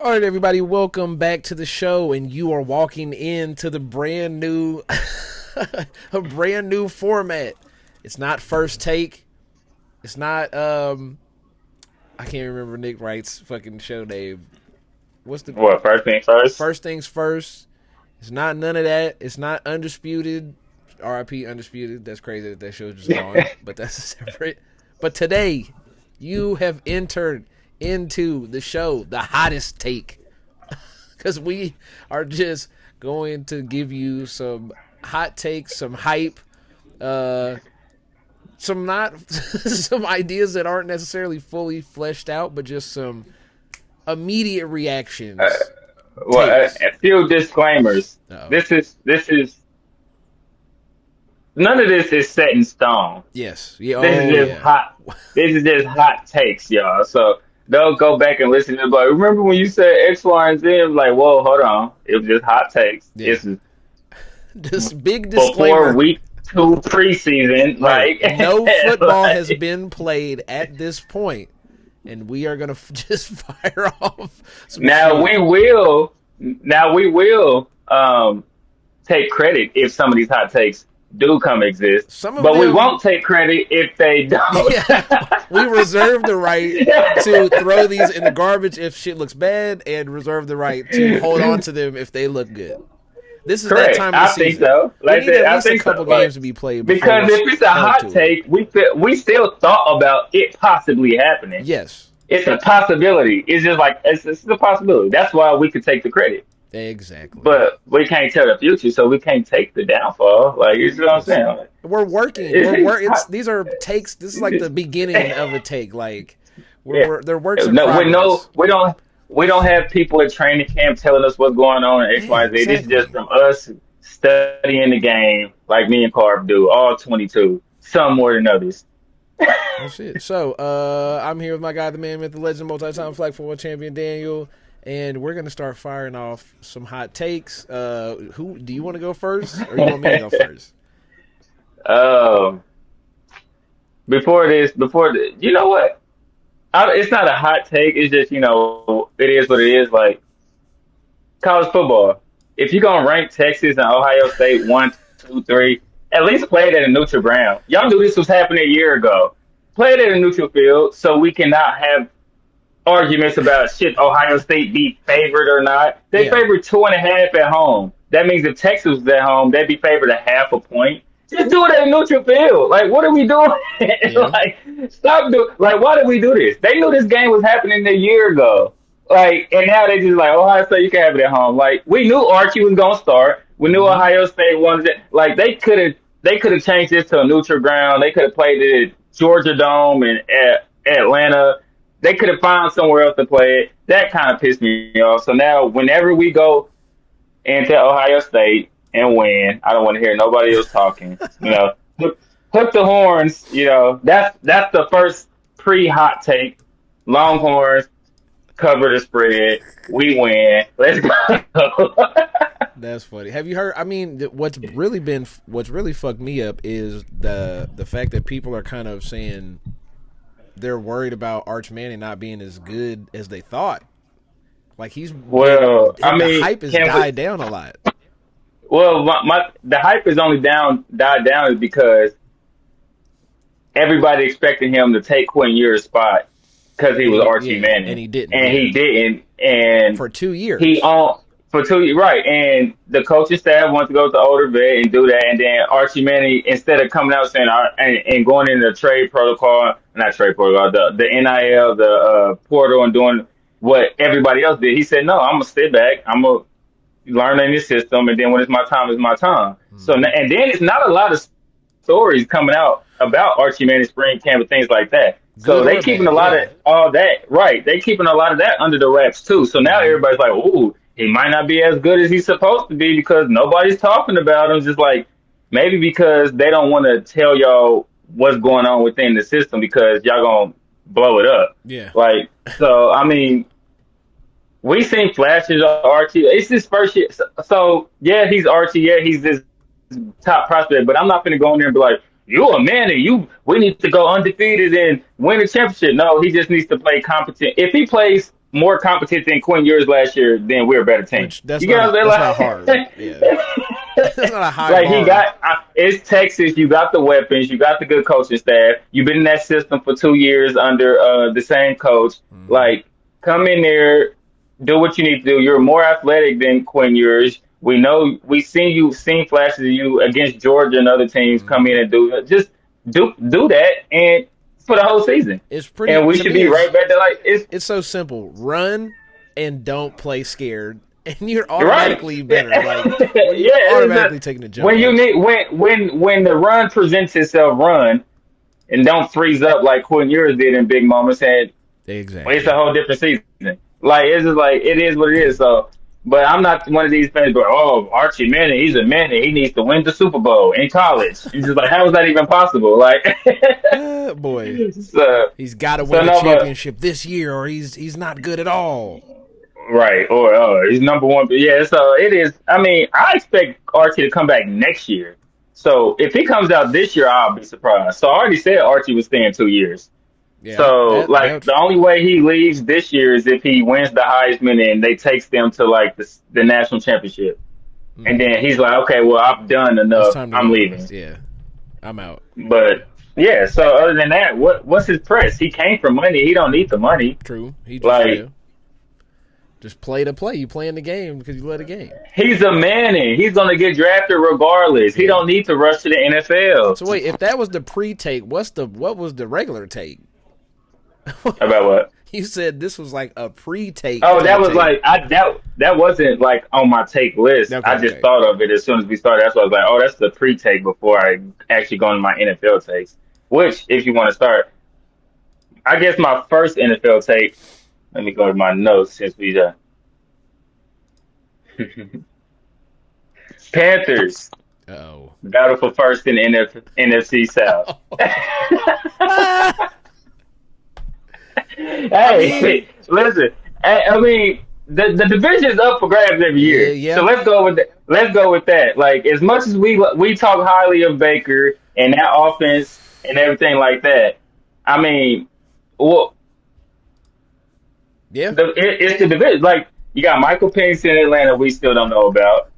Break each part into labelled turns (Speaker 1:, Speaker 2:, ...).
Speaker 1: All right, everybody, welcome back to the show, and you are walking into the brand new, a brand new format. It's not first take. It's not I can't remember Nick Wright's fucking show name. What's the
Speaker 2: What, first thing first?
Speaker 1: first things first? It's not none of that. It's not undisputed. RIP undisputed. That's crazy that show's just gone, but that's a separate. But today, you have entered into the show, the hottest take, because we are just going to give you some hot takes, some hype, uh, some not some ideas that aren't necessarily fully fleshed out, but just some immediate
Speaker 2: Uh,
Speaker 1: reactions, takes.
Speaker 2: a few disclaimers.
Speaker 1: Oh,
Speaker 2: This is none of this is set in stone.
Speaker 1: yes, yeah,
Speaker 2: This is
Speaker 1: oh
Speaker 2: just
Speaker 1: yeah,
Speaker 2: hot. This is just hot takes, y'all. So don't go back and listen to it. Like, remember when you said X, Y, and Z? It was like, whoa, hold on. It was just hot takes.
Speaker 1: yeah.
Speaker 2: This is
Speaker 1: This big
Speaker 2: before
Speaker 1: disclaimer.
Speaker 2: week 2 preseason.
Speaker 1: Right.
Speaker 2: Like,
Speaker 1: No football has
Speaker 2: like
Speaker 1: been played at this point, and we are going to just fire off some
Speaker 2: now
Speaker 1: shit.
Speaker 2: we will take credit if some of these hot takes do come exist,
Speaker 1: Some of
Speaker 2: but we
Speaker 1: them,
Speaker 2: won't take credit if they don't.
Speaker 1: yeah, we reserve the right to throw these in the garbage if shit looks bad, and reserve the right to hold on to them if they look good. This is that
Speaker 2: Correct.
Speaker 1: time of the
Speaker 2: I think
Speaker 1: season.
Speaker 2: so.
Speaker 1: We
Speaker 2: Like I
Speaker 1: need
Speaker 2: said,
Speaker 1: at
Speaker 2: I
Speaker 1: least a
Speaker 2: think so.
Speaker 1: couple
Speaker 2: Like
Speaker 1: games to be played before
Speaker 2: because
Speaker 1: it's
Speaker 2: if it's a
Speaker 1: held
Speaker 2: hot
Speaker 1: to it.
Speaker 2: take, we still thought about it possibly happening.
Speaker 1: Yes,
Speaker 2: It's a possibility. It's just like it's a possibility. That's why we could take the credit.
Speaker 1: exactly.
Speaker 2: But we can't tell the future, so we can't take the downfall. Like you see what I'm
Speaker 1: Listen,
Speaker 2: saying? Like,
Speaker 1: we're working. It's
Speaker 2: it's,
Speaker 1: these are takes. This is like the beginning of a take. Like
Speaker 2: yeah.
Speaker 1: they're works in
Speaker 2: No,
Speaker 1: progress.
Speaker 2: we don't have people at training camp telling us what's going on in X,
Speaker 1: Yeah,
Speaker 2: Y, and Z. This is just
Speaker 1: exactly.
Speaker 2: from us studying the game like me and Carp do, all 22, some more than others.
Speaker 1: That's it. So I'm here with my guy, the man, myth, the legend, multi-time flag football champion Daniel, and we're gonna start firing off some hot takes. Who do you want to go first, or you want me to go first?
Speaker 2: um, you know what? It's not a hot take. It's just it is what it is. Like college football. If you're gonna rank Texas and Ohio State one, two, three, at least play it at a neutral ground. Y'all knew this was happening a year ago. Play it at a neutral field so we cannot have arguments about shit Ohio State be favored or not. They
Speaker 1: Yeah,
Speaker 2: favored 2.5 at home. That means if Texas was at home, they'd be favored a half a point. Just do it at a neutral field. Like, what are we doing?
Speaker 1: yeah,
Speaker 2: Like, stop doing. Like, why did we do this? They knew this game was happening a year ago. Like, and now they just like Ohio State, you can have it at home. Like, we knew Archie was gonna start. We knew
Speaker 1: mm-hmm.
Speaker 2: Ohio State wanted it. Like, they could have changed this to a neutral ground. They could have played it at Georgia Dome and at Atlanta. They could have found somewhere else to play it. That kind of pissed me off. So now, whenever we go into Ohio State and win, I don't want to hear nobody else talking. Hook the horns. That's the first pre-hot take. Longhorns cover the spread. We win. Let's go.
Speaker 1: That's funny. Have you heard? I mean, what's really fucked me up is the fact that people are kind of saying they're worried about Arch Manning not being as good as they thought. Like
Speaker 2: Well, I
Speaker 1: the
Speaker 2: mean,
Speaker 1: hype has
Speaker 2: can we?
Speaker 1: died down a lot.
Speaker 2: Well, the hype is only died down is because everybody expected him to take Quinn Ewers' spot because he was Archie
Speaker 1: And
Speaker 2: Manning,
Speaker 1: he didn't.
Speaker 2: and
Speaker 1: Yeah,
Speaker 2: he didn't. And
Speaker 1: for two
Speaker 2: he
Speaker 1: years.
Speaker 2: on for 2 years, right? And the coaching staff wanted to go to the older vet and do that, and then Archie Manning, instead of coming out saying and going into the trade protocol, not trade protocol, the NIL, the portal, and doing what everybody else did, he said, "No, I'm gonna sit back. I'm gonna learn in this system, and then when it's my time, it's my time." So,
Speaker 1: Mm-hmm.
Speaker 2: and then it's not a lot of stories coming out about Archie Manning spring camp and things like that. So
Speaker 1: Good
Speaker 2: they
Speaker 1: or
Speaker 2: keeping a
Speaker 1: bad.
Speaker 2: lot
Speaker 1: Yeah.
Speaker 2: of all that, right? They keeping a lot of that under the wraps too. So now
Speaker 1: Mm-hmm.
Speaker 2: everybody's like, "Ooh, he might not be as good as he's supposed to be because nobody's talking about him." Just like maybe because they don't want to tell y'all what's going on within the system because y'all gonna blow it up.
Speaker 1: Yeah.
Speaker 2: Like so, I mean, we seen flashes of Archie. It's his first year, so yeah, he's Archie. Yeah, he's this top prospect. But I'm not going to go in there and be like, "You a man, and we need to go undefeated and win a championship." No, he just needs to play competent. If he plays more competent than Quinn Ewers last year, then we're a better team.
Speaker 1: Which that's
Speaker 2: You
Speaker 1: not
Speaker 2: get what I'm
Speaker 1: hard.
Speaker 2: saying?
Speaker 1: Yeah, that's not a high
Speaker 2: Like
Speaker 1: bar.
Speaker 2: he got, it's Texas. You got the weapons. You got the good coaching staff. You've been in that system for 2 years under the same coach. Like, come in there, do what you need to do. You're more athletic than Quinn Ewers. We know we seen flashes of you against Georgia and other teams come in and do that and for the whole season.
Speaker 1: It's pretty,
Speaker 2: and we should be right back there. Like
Speaker 1: it's so simple. Run and don't play scared, and you're automatically better. Like you're automatically taking a jump.
Speaker 2: When you need when the run presents itself, run and don't freeze up like Quinn Ewers did in big moments. And
Speaker 1: exactly,
Speaker 2: it's a whole different season. Like it's just like it is what it is. So. But I'm not one of these fans going, oh, Archie Manning, he's a Manning. He needs to win the Super Bowl in college. It's just like, how is that even possible? Like,
Speaker 1: boy,
Speaker 2: so,
Speaker 1: he's got to win the championship this year, or he's not good at all.
Speaker 2: Right, or he's number one. Yeah, so it is. I mean, I expect Archie to come back next year. So if he comes out this year, I'll be surprised. So I already said Archie was staying 2 years. Yeah, so, the only way he leaves this year is if he wins the Heisman and they takes them to, like, the national championship. And then he's like, okay, well, I've done enough. I'm leaving.
Speaker 1: Yeah, I'm out.
Speaker 2: But, yeah, so other than that, what's his press? He came for money. He don't need the money.
Speaker 1: True. He just play to play. You play in the game because you love the game.
Speaker 2: He's a Manning. He's going to get drafted regardless. He don't need to rush to the NFL.
Speaker 1: So, wait, if that was the pre-take, what was the regular take?
Speaker 2: About what?
Speaker 1: You said this was like a pre-take.
Speaker 2: Oh, that was like that wasn't like on my take list. Okay, I just thought of it as soon as we started. That's why I was like, oh, that's the pre-take before I actually go into my NFL takes. Which, if you want to start, I guess my first NFL take. Let me go to my notes since we Panthers.
Speaker 1: Oh,
Speaker 2: battle for first in NFC South. Hey, listen. I mean, the division is up for grabs every year.
Speaker 1: Yeah.
Speaker 2: So let's go with that. Let's go with that. Like, as much as we talk highly of Baker and that offense and everything like that, I mean, well,
Speaker 1: yeah,
Speaker 2: it's the division. Like, you got Michael Penix in Atlanta. We still don't know about.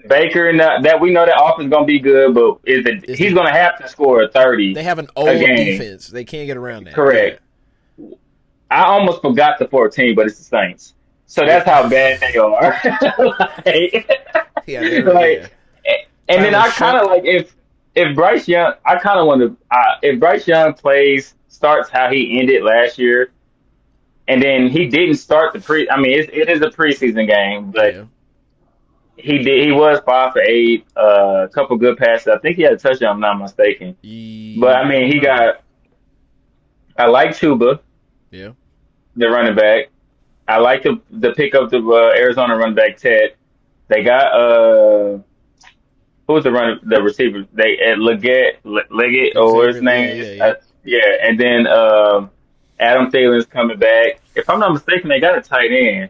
Speaker 2: Baker and that we know that offense is gonna be good, but he's gonna have to score 30.
Speaker 1: They have an old defense. They can't get around that.
Speaker 2: Correct. Yeah. I almost forgot the 14, but it's the Saints. So that's how bad they are. And then I kind of like if Bryce Young, I kind of want to if Bryce Young starts how he ended last year, and then he didn't start I mean, it is a preseason game, but. Yeah. He was 5 for 8, a couple good passes. I think he had a touchdown, if I'm not mistaken. Yeah. But I mean, I like Chuba.
Speaker 1: Yeah.
Speaker 2: The running back. I like the pick up the Arizona running back Ted. They got who was the receiver? They Leggett or his name. And then Adam Thielen's coming back. If I'm not mistaken, they got a tight end.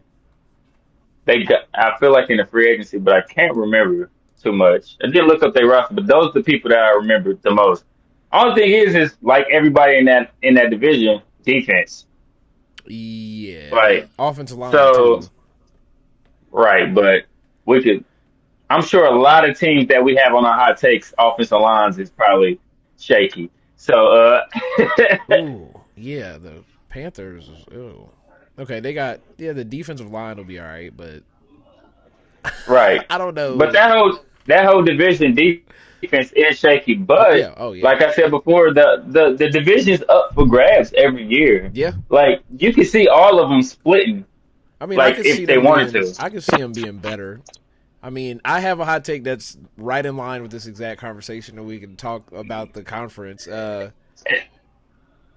Speaker 2: I feel like in the free agency, but I can't remember too much. I did look up their roster, but those are the people that I remember the most. Only thing is like everybody in that division, defense.
Speaker 1: Yeah.
Speaker 2: Right.
Speaker 1: Offensive line.
Speaker 2: So, right, but I'm sure a lot of teams that we have on our hot takes, offensive lines is probably shaky. So,
Speaker 1: ooh, yeah, the Panthers. Ooh. Okay, they got the defensive line will be all right, but
Speaker 2: right.
Speaker 1: I don't know.
Speaker 2: But that whole division defense is shaky. But like I said before, the division's up for grabs every year.
Speaker 1: Yeah,
Speaker 2: like you can see all of them splitting.
Speaker 1: I mean,
Speaker 2: like if they wanted to,
Speaker 1: I can see them being better. I mean, I have a hot take that's right in line with this exact conversation that we can talk about the conference. I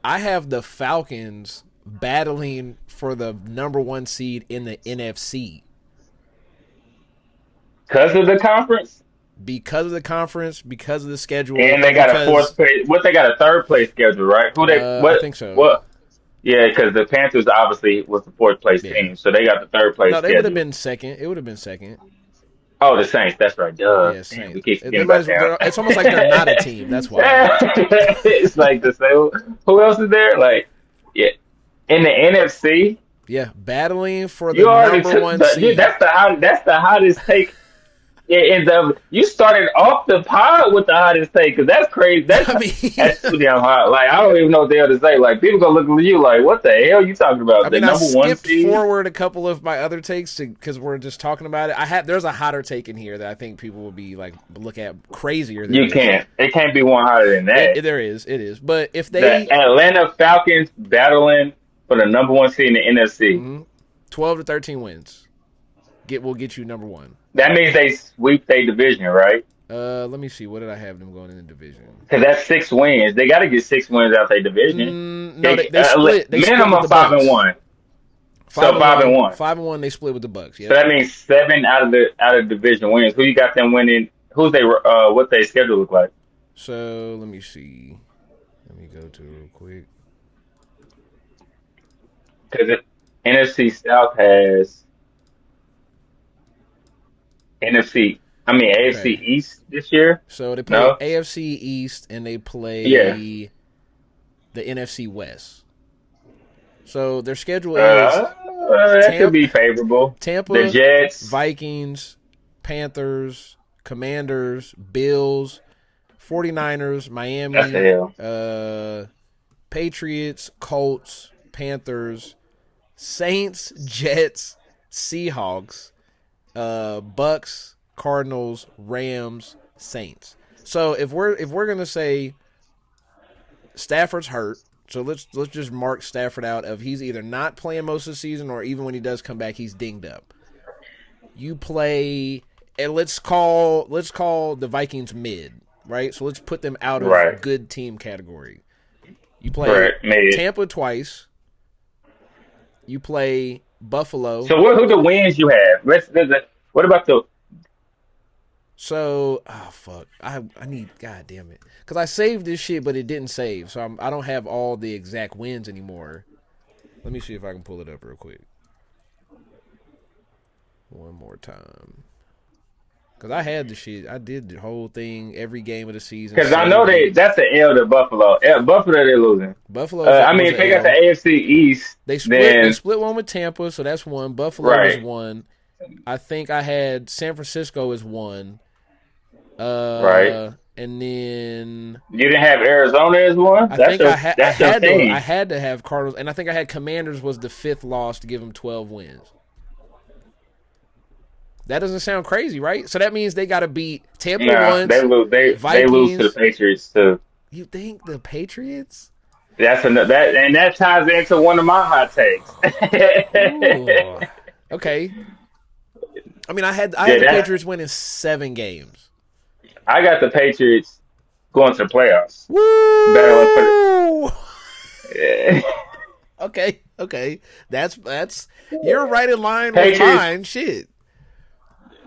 Speaker 1: have the Falcons battling for the number 1 seed in the NFC.
Speaker 2: Because of the conference?
Speaker 1: Because of the conference, because of the schedule.
Speaker 2: And they got a fourth place. They got a third place schedule, right?
Speaker 1: I think so.
Speaker 2: What? Yeah, because the Panthers obviously was the fourth place team, so they got the third place schedule.
Speaker 1: No, they would have been second. It would have been second.
Speaker 2: Oh, the Saints. That's right. Duh.
Speaker 1: Yeah, Saints.
Speaker 2: We keep it's
Speaker 1: almost like they're not a team. That's why.
Speaker 2: It's like the same. Who else is there? Like, yeah. in the NFC.
Speaker 1: Yeah, battling for the
Speaker 2: You already
Speaker 1: number
Speaker 2: took
Speaker 1: one
Speaker 2: the.
Speaker 1: seed.
Speaker 2: That's the hottest take. In the you started off the pod with the hottest take because that's crazy.
Speaker 1: I mean,
Speaker 2: That's too damn hot. Like I don't even know what the hell to say. Like people gonna look at you like, what the hell you talking about?
Speaker 1: I
Speaker 2: The
Speaker 1: mean, I
Speaker 2: number one
Speaker 1: skipped
Speaker 2: seed.
Speaker 1: forward a couple of my other takes because we're just talking about it. There's a hotter take in here that I think people will be like look at crazier than
Speaker 2: You
Speaker 1: this.
Speaker 2: can't. It can't be one hotter than that.
Speaker 1: It is. But if
Speaker 2: The
Speaker 1: they
Speaker 2: Atlanta Falcons battling for the number one seed in the NFC.
Speaker 1: 12 to 13 wins, will get you number one.
Speaker 2: That means they sweep their division, right?
Speaker 1: Let me see. What did I have them going in the division?
Speaker 2: Because that's 6 wins. They got to get 6 wins out their division.
Speaker 1: No, they split. They
Speaker 2: minimum
Speaker 1: split
Speaker 2: 5-1. So 5-1.
Speaker 1: 5-1. They split with the Bucks. Yeah.
Speaker 2: So that means 7 out of division wins. Who you got them winning? Who's they? What they schedule look like?
Speaker 1: So let me see. Let me go to it real quick.
Speaker 2: Because NFC South has AFC East this year.
Speaker 1: So they play AFC East and they play the NFC West. So their schedule is
Speaker 2: that could be favorable.
Speaker 1: Tampa,
Speaker 2: the Jets,
Speaker 1: Vikings, Panthers, Commanders, Bills, 49ers, Miami, Patriots, Colts, Panthers, Saints, Jets, Seahawks, Bucks, Cardinals, Rams, Saints. So if we're gonna say Stafford's hurt, so let's just mark Stafford out of he's either not playing most of the season or even when he does come back he's dinged up. You play and let's call the Vikings mid, right? So let's put them out of good team category. You play Tampa twice. You play Buffalo.
Speaker 2: So who the wins you have? What about the?
Speaker 1: So fuck, I need God damn it because I saved this shit but it didn't save, so I don't have all the exact wins anymore. Let me see if I can pull it up real quick. One more time. Because I had the shit. I did the whole thing, every game of the season.
Speaker 2: Because I know that's an L to Buffalo. Buffalo, they're losing.
Speaker 1: Buffalo.
Speaker 2: If they got the AFC East,
Speaker 1: they split one with Tampa, so that's one. Buffalo is one. I think I had San Francisco as one. And then
Speaker 2: you didn't have Arizona as one.
Speaker 1: I had to have Cardinals, and I think I had Commanders was the 5th loss to give them 12 wins. That doesn't sound crazy, right? So that means they got to beat Tampa once.
Speaker 2: They lose. They lose to the Patriots too.
Speaker 1: You think the Patriots?
Speaker 2: That ties into one of my hot takes.
Speaker 1: Okay. I mean, I had the Patriots winning 7 games.
Speaker 2: I got the Patriots going to the playoffs.
Speaker 1: Woo! Okay. That's you're right in line with mine. Shit.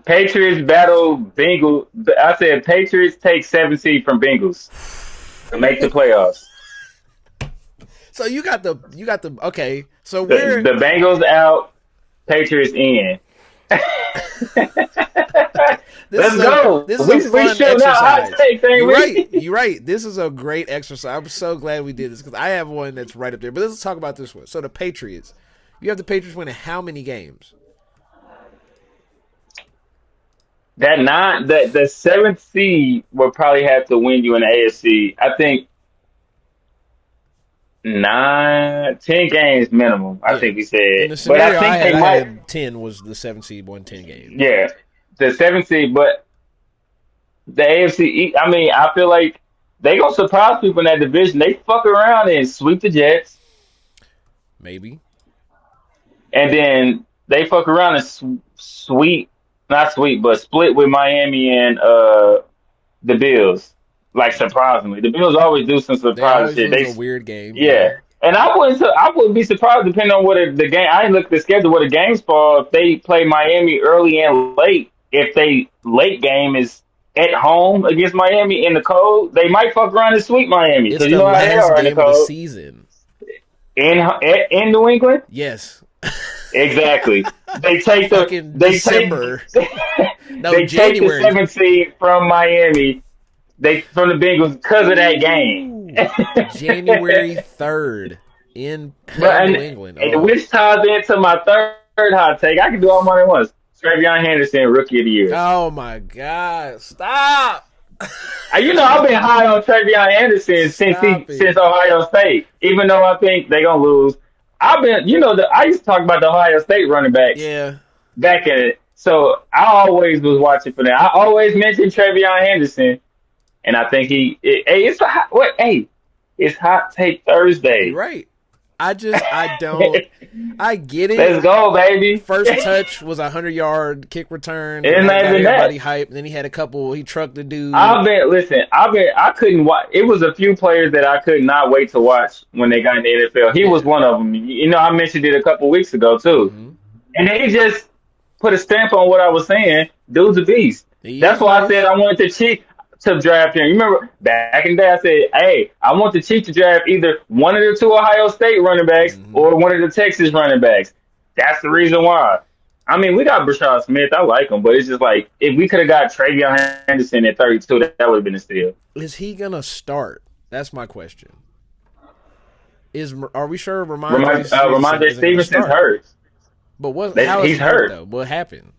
Speaker 2: Patriots battle Bengals. I said Patriots take 7 seed from Bengals to make the playoffs.
Speaker 1: So you got the okay. So
Speaker 2: the Bengals out, Patriots in. Let's go.
Speaker 1: This is a fun exercise.
Speaker 2: You're
Speaker 1: You're right. This is a great exercise. I'm so glad we did this because I have one that's right up there. But let's talk about this one. So the Patriots. You have the Patriots winning how many games?
Speaker 2: The 7th seed will probably have to win you in the AFC. I think 10 games minimum. I think he said.
Speaker 1: In the scenario but I had 10 was the 7th seed won 10 games.
Speaker 2: Yeah, the 7th seed, but the AFC. I mean, I feel like they gonna surprise people in that division. They fuck around and sweep the Jets,
Speaker 1: maybe,
Speaker 2: and then they fuck around and split with Miami and the Bills. Like surprisingly, the Bills always do some surprise shit.
Speaker 1: They a weird game.
Speaker 2: Yeah. And I wouldn't be surprised depending on what the game. I didn't look at the schedule where the games fall. If they play Miami early and late, if they late game is at home against Miami in the cold, they might fuck around and sweep Miami.
Speaker 1: It's the last game of the season
Speaker 2: in New England.
Speaker 1: Yes.
Speaker 2: Exactly. They take
Speaker 1: December.
Speaker 2: They take the 7th seed from Miami. From the Bengals because of that game.
Speaker 1: January 3rd.
Speaker 2: But
Speaker 1: New England.
Speaker 2: and which ties into my third hot take. I can do all mine at once. Travion Henderson, Rookie of the Year.
Speaker 1: Oh my God! Stop.
Speaker 2: You know, I've been high on Travion Anderson since Ohio State. Even though I think they're gonna lose, I've been, I used to talk about the Ohio State running backs.
Speaker 1: Yeah.
Speaker 2: Back in it, so I always was watching for that. I always mentioned Travion Henderson, and I think it's Hot Take Thursday.
Speaker 1: You're right. I don't. I get it.
Speaker 2: Let's go, baby.
Speaker 1: First touch was 100-yard kick return.
Speaker 2: It's not even
Speaker 1: everybody
Speaker 2: that.
Speaker 1: hyped. Then he had a couple. He trucked the dude.
Speaker 2: I couldn't watch. It was a few players that I could not wait to watch when they got in the NFL. He was one of them. I mentioned it a couple weeks ago too, and then he just put a stamp on what I was saying. Dude's a beast. That's why I said I wanted to cheat to draft him. You remember back in the day, I said, "Hey, I want the Chiefs to draft either one of the two Ohio State running backs or one of the Texas running backs." That's the reason why. I mean, we got Brashad Smith. I like him, but it's just like if we could have got Travion Henderson at 32, that would have been a steal.
Speaker 1: Is he gonna start? That's my question. Are we sure
Speaker 2: Ramondre Stevenson's hurt?
Speaker 1: But how is he hurt though? What happened?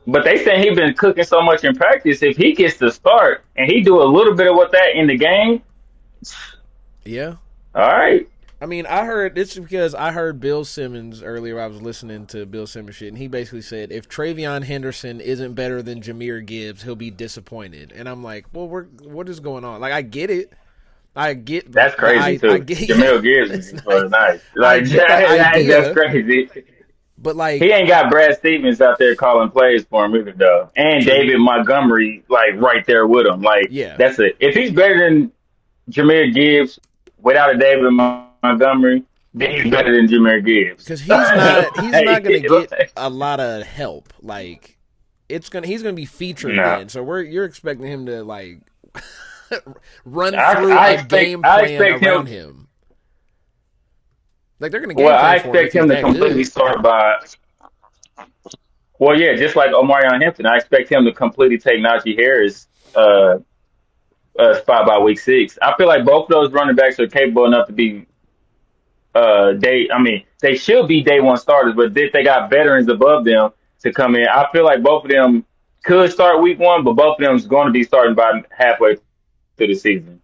Speaker 2: But they say he's been cooking so much in practice. If he gets to start and he do a little bit of that in the game,
Speaker 1: yeah.
Speaker 2: All right.
Speaker 1: I mean, I heard Bill Simmons earlier. I was listening to Bill Simmons shit, and he basically said if Travion Henderson isn't better than Jahmyr Gibbs, he'll be disappointed. And I'm like, well, what is going on? Like, I get it.
Speaker 2: That's crazy too. Jahmyr Gibbs is nice. Like that's crazy.
Speaker 1: But like
Speaker 2: he ain't got Brad Stevens out there calling plays for him either, though, and David Montgomery right there with him. That's it. If he's better than Jahmyr Gibbs without a David Montgomery, then he's better than Jahmyr Gibbs.
Speaker 1: Because he's not going to get a lot of help. Like he's going to be featured then. So you're expecting him to run through a game plan around him. Like they're going to
Speaker 2: I expect him to completely start by. Well, yeah, just like Omarion Hampton, I expect him to completely take Najee Harris' spot by week 6. I feel like both of those running backs are capable enough to be they should be day one starters, but if they got veterans above them to come in, I feel like both of them could start week 1, but both of them is going to be starting by halfway through the season.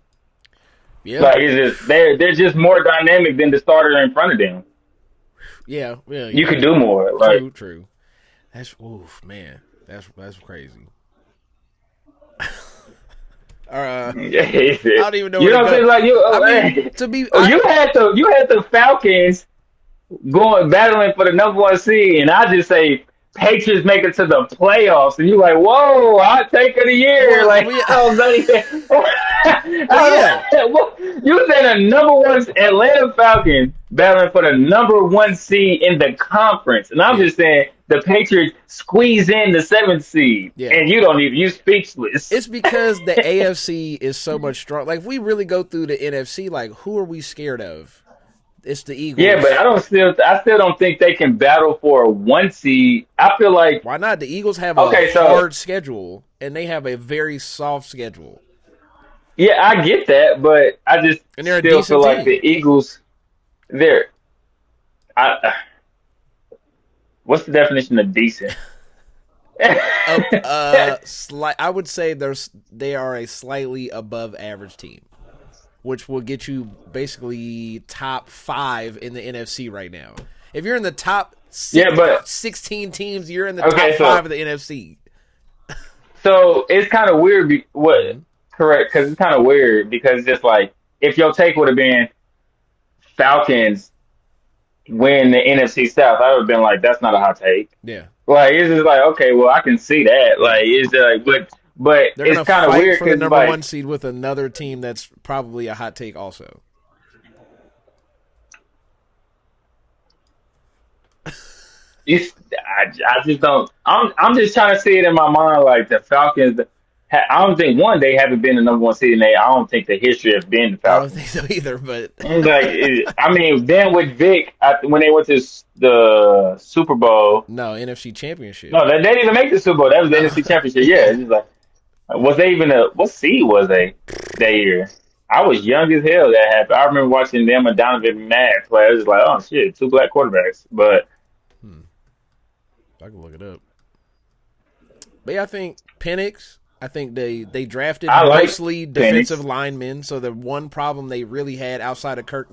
Speaker 2: Yeah. Like it's just they're just more dynamic than the starter in front of them.
Speaker 1: Yeah.
Speaker 2: You could do more.
Speaker 1: True. That's man. That's crazy. I don't even know.
Speaker 2: You know what I'm saying? You had the Falcons going battling for the number 1 seed, and I just say Patriots make it to the playoffs, and you're like, whoa, hot take of the year. You said the number 1 Atlanta Falcons battling for the number 1 seed in the conference. And I'm just saying the Patriots squeeze in the 7th seed. Yeah. And you speechless.
Speaker 1: It's because the AFC is so much stronger. Like, if we really go through the NFC, like, who are we scared of? It's the Eagles.
Speaker 2: Yeah, but I still don't think they can battle for a 1 seed. I feel like
Speaker 1: why not? The Eagles have a hard schedule, and they have a very soft schedule.
Speaker 2: Yeah, I get that, but I just still feel like the Eagles. What's the definition of decent?
Speaker 1: I would say they are a slightly above average team, which will get you basically top 5 in the NFC right now. If you're in the top 16 teams, you're in the top 5 of the NFC.
Speaker 2: So it's kind of weird. Correct, because it's kind of weird because just like if your take would have been Falcons win the NFC South, I would have been like, that's not a hot take.
Speaker 1: Yeah.
Speaker 2: Like it's just like, okay, well I can see that. Like it's like, but it's kind of weird
Speaker 1: for the number 1 seed with another team that's probably a hot take also.
Speaker 2: I just don't. I'm just trying to see it in my mind like the Falcons. I don't think they haven't been the number 1 seed, and I don't think the history has been the Falcons.
Speaker 1: I don't think so either. But
Speaker 2: then with Vic when they went to the Super Bowl,
Speaker 1: NFC Championship.
Speaker 2: No, they didn't even make the Super Bowl. That was the NFC Championship. Yeah, it's just like, was they even what seed was they that year? I was young as hell that happened. I remember watching them and Donovan McNabb play. I was just like, oh shit, two black quarterbacks. But
Speaker 1: Hmm. I can look it up. But yeah, I think Penix. I think they drafted
Speaker 2: I like
Speaker 1: mostly defensive
Speaker 2: Penix.
Speaker 1: linemen. So the one problem they really had outside of Kirk,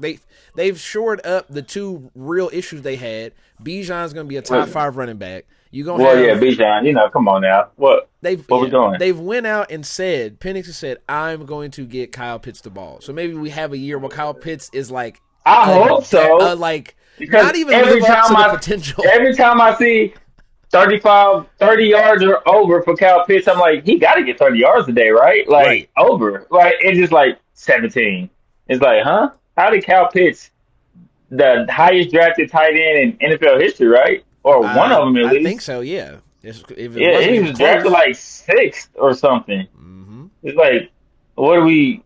Speaker 1: they've shored up the two real issues they had. Bijan's going to be a top 5 running back. You gonna
Speaker 2: Well, yeah,
Speaker 1: have
Speaker 2: Bijan, come on now. What we doing?
Speaker 1: they've went out and said Penix has said I'm going to get Kyle Pitts the ball. So maybe we have a year where Kyle Pitts is like
Speaker 2: I hope so.
Speaker 1: like
Speaker 2: Because
Speaker 1: not even live up to the potential.
Speaker 2: every time I see 30 yards or over for Cal Pitts, I'm like, he got to get 30 yards a day, right? Like,
Speaker 1: Right.
Speaker 2: over. Like, it's just like 17. It's like, huh? How did Cal Pitts, the highest drafted tight end in NFL history, right? Or one of them at least.
Speaker 1: I think so. Yeah. If it
Speaker 2: Yeah,
Speaker 1: wasn't
Speaker 2: he
Speaker 1: even
Speaker 2: was drafted
Speaker 1: close.
Speaker 2: like 6th or something.
Speaker 1: Mm-hmm.
Speaker 2: It's like, what are we?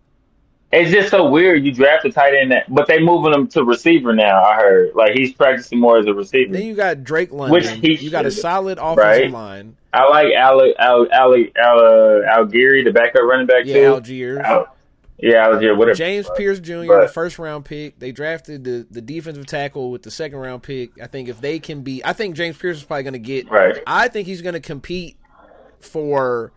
Speaker 2: It's just so weird. You draft a tight end, but they moving him to receiver now. I heard like he's practicing more as a receiver,
Speaker 1: Then you got Drake
Speaker 2: which
Speaker 1: London.
Speaker 2: he
Speaker 1: You got a
Speaker 2: should,
Speaker 1: solid offensive
Speaker 2: right?
Speaker 1: line.
Speaker 2: I like Algieri, the backup running back
Speaker 1: Yeah,
Speaker 2: too.
Speaker 1: Algiers.
Speaker 2: Algier, whatever.
Speaker 1: James Pierce Jr., the
Speaker 2: But
Speaker 1: first round pick. They drafted the defensive tackle with the second round pick. I think if they can be, I think James Pierce is probably going to get.
Speaker 2: right,
Speaker 1: I think he's going to compete for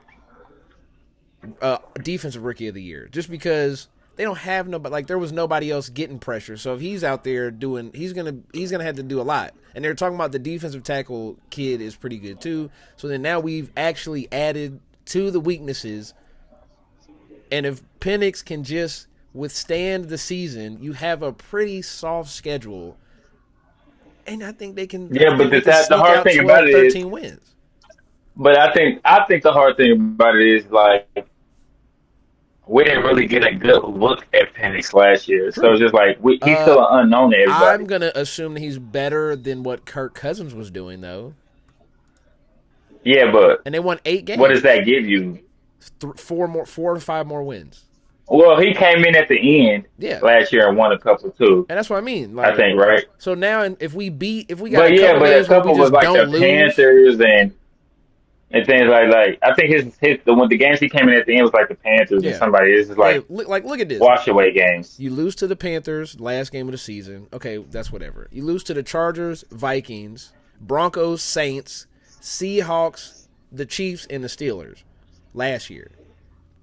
Speaker 1: defensive rookie of the year, just because they don't have nobody. Like there was nobody else getting pressure. So if he's out there doing, he's gonna have to do a lot. And they're talking about the defensive tackle kid is pretty good too. So then now we've actually added to the weaknesses. And if Penix can just withstand the season, you have a pretty soft schedule. And I think they can.
Speaker 2: yeah.
Speaker 1: I
Speaker 2: But
Speaker 1: think they can
Speaker 2: the
Speaker 1: sneak
Speaker 2: hard
Speaker 1: out
Speaker 2: thing
Speaker 1: 12,
Speaker 2: about it is,
Speaker 1: 13 wins.
Speaker 2: but I think the hard thing about it is like we didn't really get a good look at Penix last year, so
Speaker 1: True.
Speaker 2: it's just like he's still an unknown to
Speaker 1: I'm
Speaker 2: everybody.
Speaker 1: gonna assume that he's better than what Kirk Cousins was doing, though.
Speaker 2: Yeah, but
Speaker 1: And they won 8 games.
Speaker 2: what does that give you?
Speaker 1: 4 or 5 more wins.
Speaker 2: Well, he came in at the end
Speaker 1: Yeah,
Speaker 2: last year and won a couple too.
Speaker 1: and that's what I mean.
Speaker 2: I
Speaker 1: Like,
Speaker 2: think, right?
Speaker 1: so now, if we got
Speaker 2: But
Speaker 1: a
Speaker 2: yeah,
Speaker 1: couple
Speaker 2: but a
Speaker 1: games where we
Speaker 2: couple was
Speaker 1: just
Speaker 2: like
Speaker 1: don't
Speaker 2: the
Speaker 1: lose,
Speaker 2: Panthers and things like I think the games he came in at the end was like the Panthers
Speaker 1: Yeah.
Speaker 2: and somebody. It's just
Speaker 1: hey,
Speaker 2: like
Speaker 1: look at this.
Speaker 2: wash away games.
Speaker 1: You lose to the Panthers last game of the season. Okay, that's whatever. You lose to the Chargers, Vikings, Broncos, Saints, Seahawks, the Chiefs, and the Steelers last year.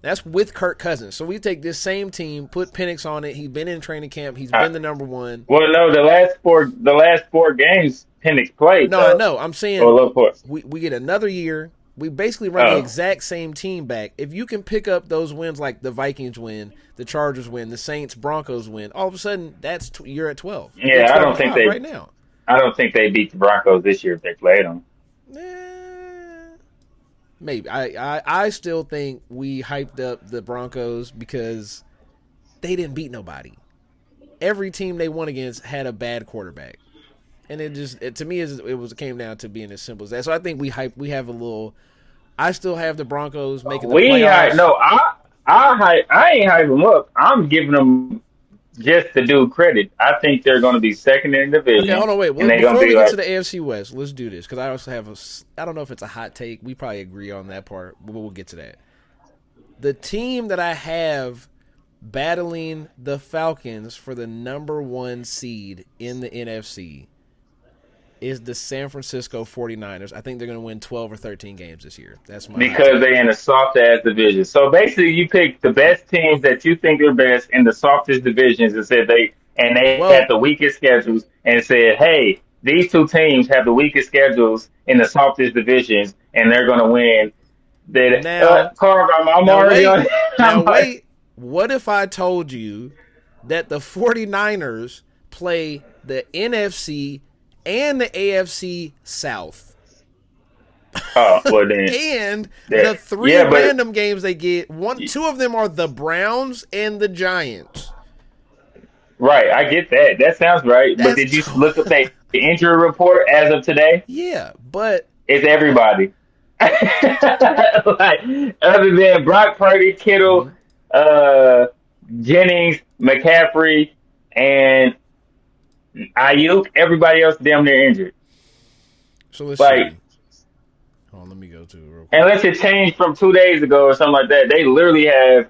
Speaker 1: That's with Kirk Cousins. So we take this same team, put Penix on it. He's been in training camp. He's been the number one.
Speaker 2: Well, no, the last four games Penix played.
Speaker 1: No, I know. I'm saying
Speaker 2: Or look for
Speaker 1: we get another year. We basically run the
Speaker 2: Oh.
Speaker 1: exact same team back. If you can pick up those wins like the Vikings win, the Chargers win, the Saints, Broncos win, all of a sudden you're at 12.
Speaker 2: Yeah,
Speaker 1: You're at
Speaker 2: I don't
Speaker 1: 12
Speaker 2: think
Speaker 1: and 5
Speaker 2: they-
Speaker 1: right now.
Speaker 2: I don't think they beat the Broncos this year if they played them.
Speaker 1: Maybe I still think we hyped up the Broncos because they didn't beat nobody. Every team they won against had a bad quarterback, and to me it came down to being as simple as that. So I think we have a little. I still have the Broncos making the playoffs.
Speaker 2: I ain't hyping them up. I'm giving them just to do credit. I think they're going to be second in the division.
Speaker 1: Okay, hold on, wait.
Speaker 2: And they're
Speaker 1: Before
Speaker 2: going to
Speaker 1: we
Speaker 2: be
Speaker 1: get
Speaker 2: like,
Speaker 1: to the AFC West, let's do this because I also have I don't know if it's a hot take. We probably agree on that part, but we'll get to that. The team that I have battling the Falcons for the number 1 seed in the NFC is the San Francisco 49ers. I think they're going to win 12 or 13 games this year. That's my hot
Speaker 2: because
Speaker 1: take.
Speaker 2: they're in a soft ass division. So basically, you pick the best teams that you think are best in the softest divisions and said they had the weakest schedules and said, hey, these two teams have the weakest schedules in the softest divisions and they're going to win. Carl, I'm already on.
Speaker 1: Now wait. What if I told you that the 49ers play the NFC and the AFC South?
Speaker 2: Oh, well then.
Speaker 1: And the 3 random games they get, 2 of them are the Browns and the Giants.
Speaker 2: Right, I get that. That sounds right. But did you look up the injury report as of today?
Speaker 1: Yeah, but
Speaker 2: it's everybody. Like, other than Brock Purdy, Kittle, Jennings, McCaffrey, and Ayuk, everybody else damn near injured.
Speaker 1: So let's see. Hold on, let me go to it real quick.
Speaker 2: Unless it changed from 2 days ago or something like that, they literally have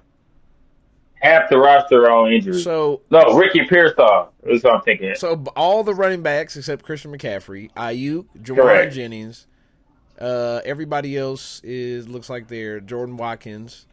Speaker 2: half the roster on injury.
Speaker 1: So
Speaker 2: No, Ricky Pearsall is what I'm thinking.
Speaker 1: So all the running backs except Christian McCaffrey, Ayuk, Jawan
Speaker 2: Correct.
Speaker 1: Jennings, everybody else looks like they're Jordan Watkins.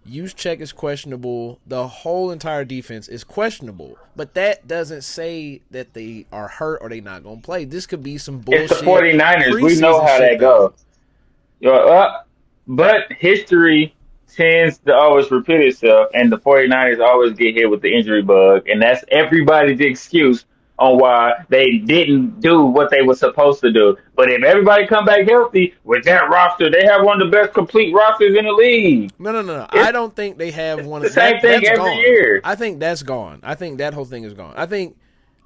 Speaker 1: Juszczyk is questionable. The whole entire defense is questionable. But that doesn't say that they are hurt or they not going to play. This could be some bullshit.
Speaker 2: It's the 49ers. We know
Speaker 1: preseason
Speaker 2: how
Speaker 1: shit,
Speaker 2: that goes. But history tends to always repeat itself, and the 49ers always get hit with the injury bug, and that's everybody's excuse on why they didn't do what they were supposed to do. But if everybody come back healthy with that roster, they have one of the best complete rosters in the league.
Speaker 1: No. I don't think they have one.
Speaker 2: The same thing every
Speaker 1: gone.
Speaker 2: year.
Speaker 1: I think that's gone. I think that whole thing is gone. I think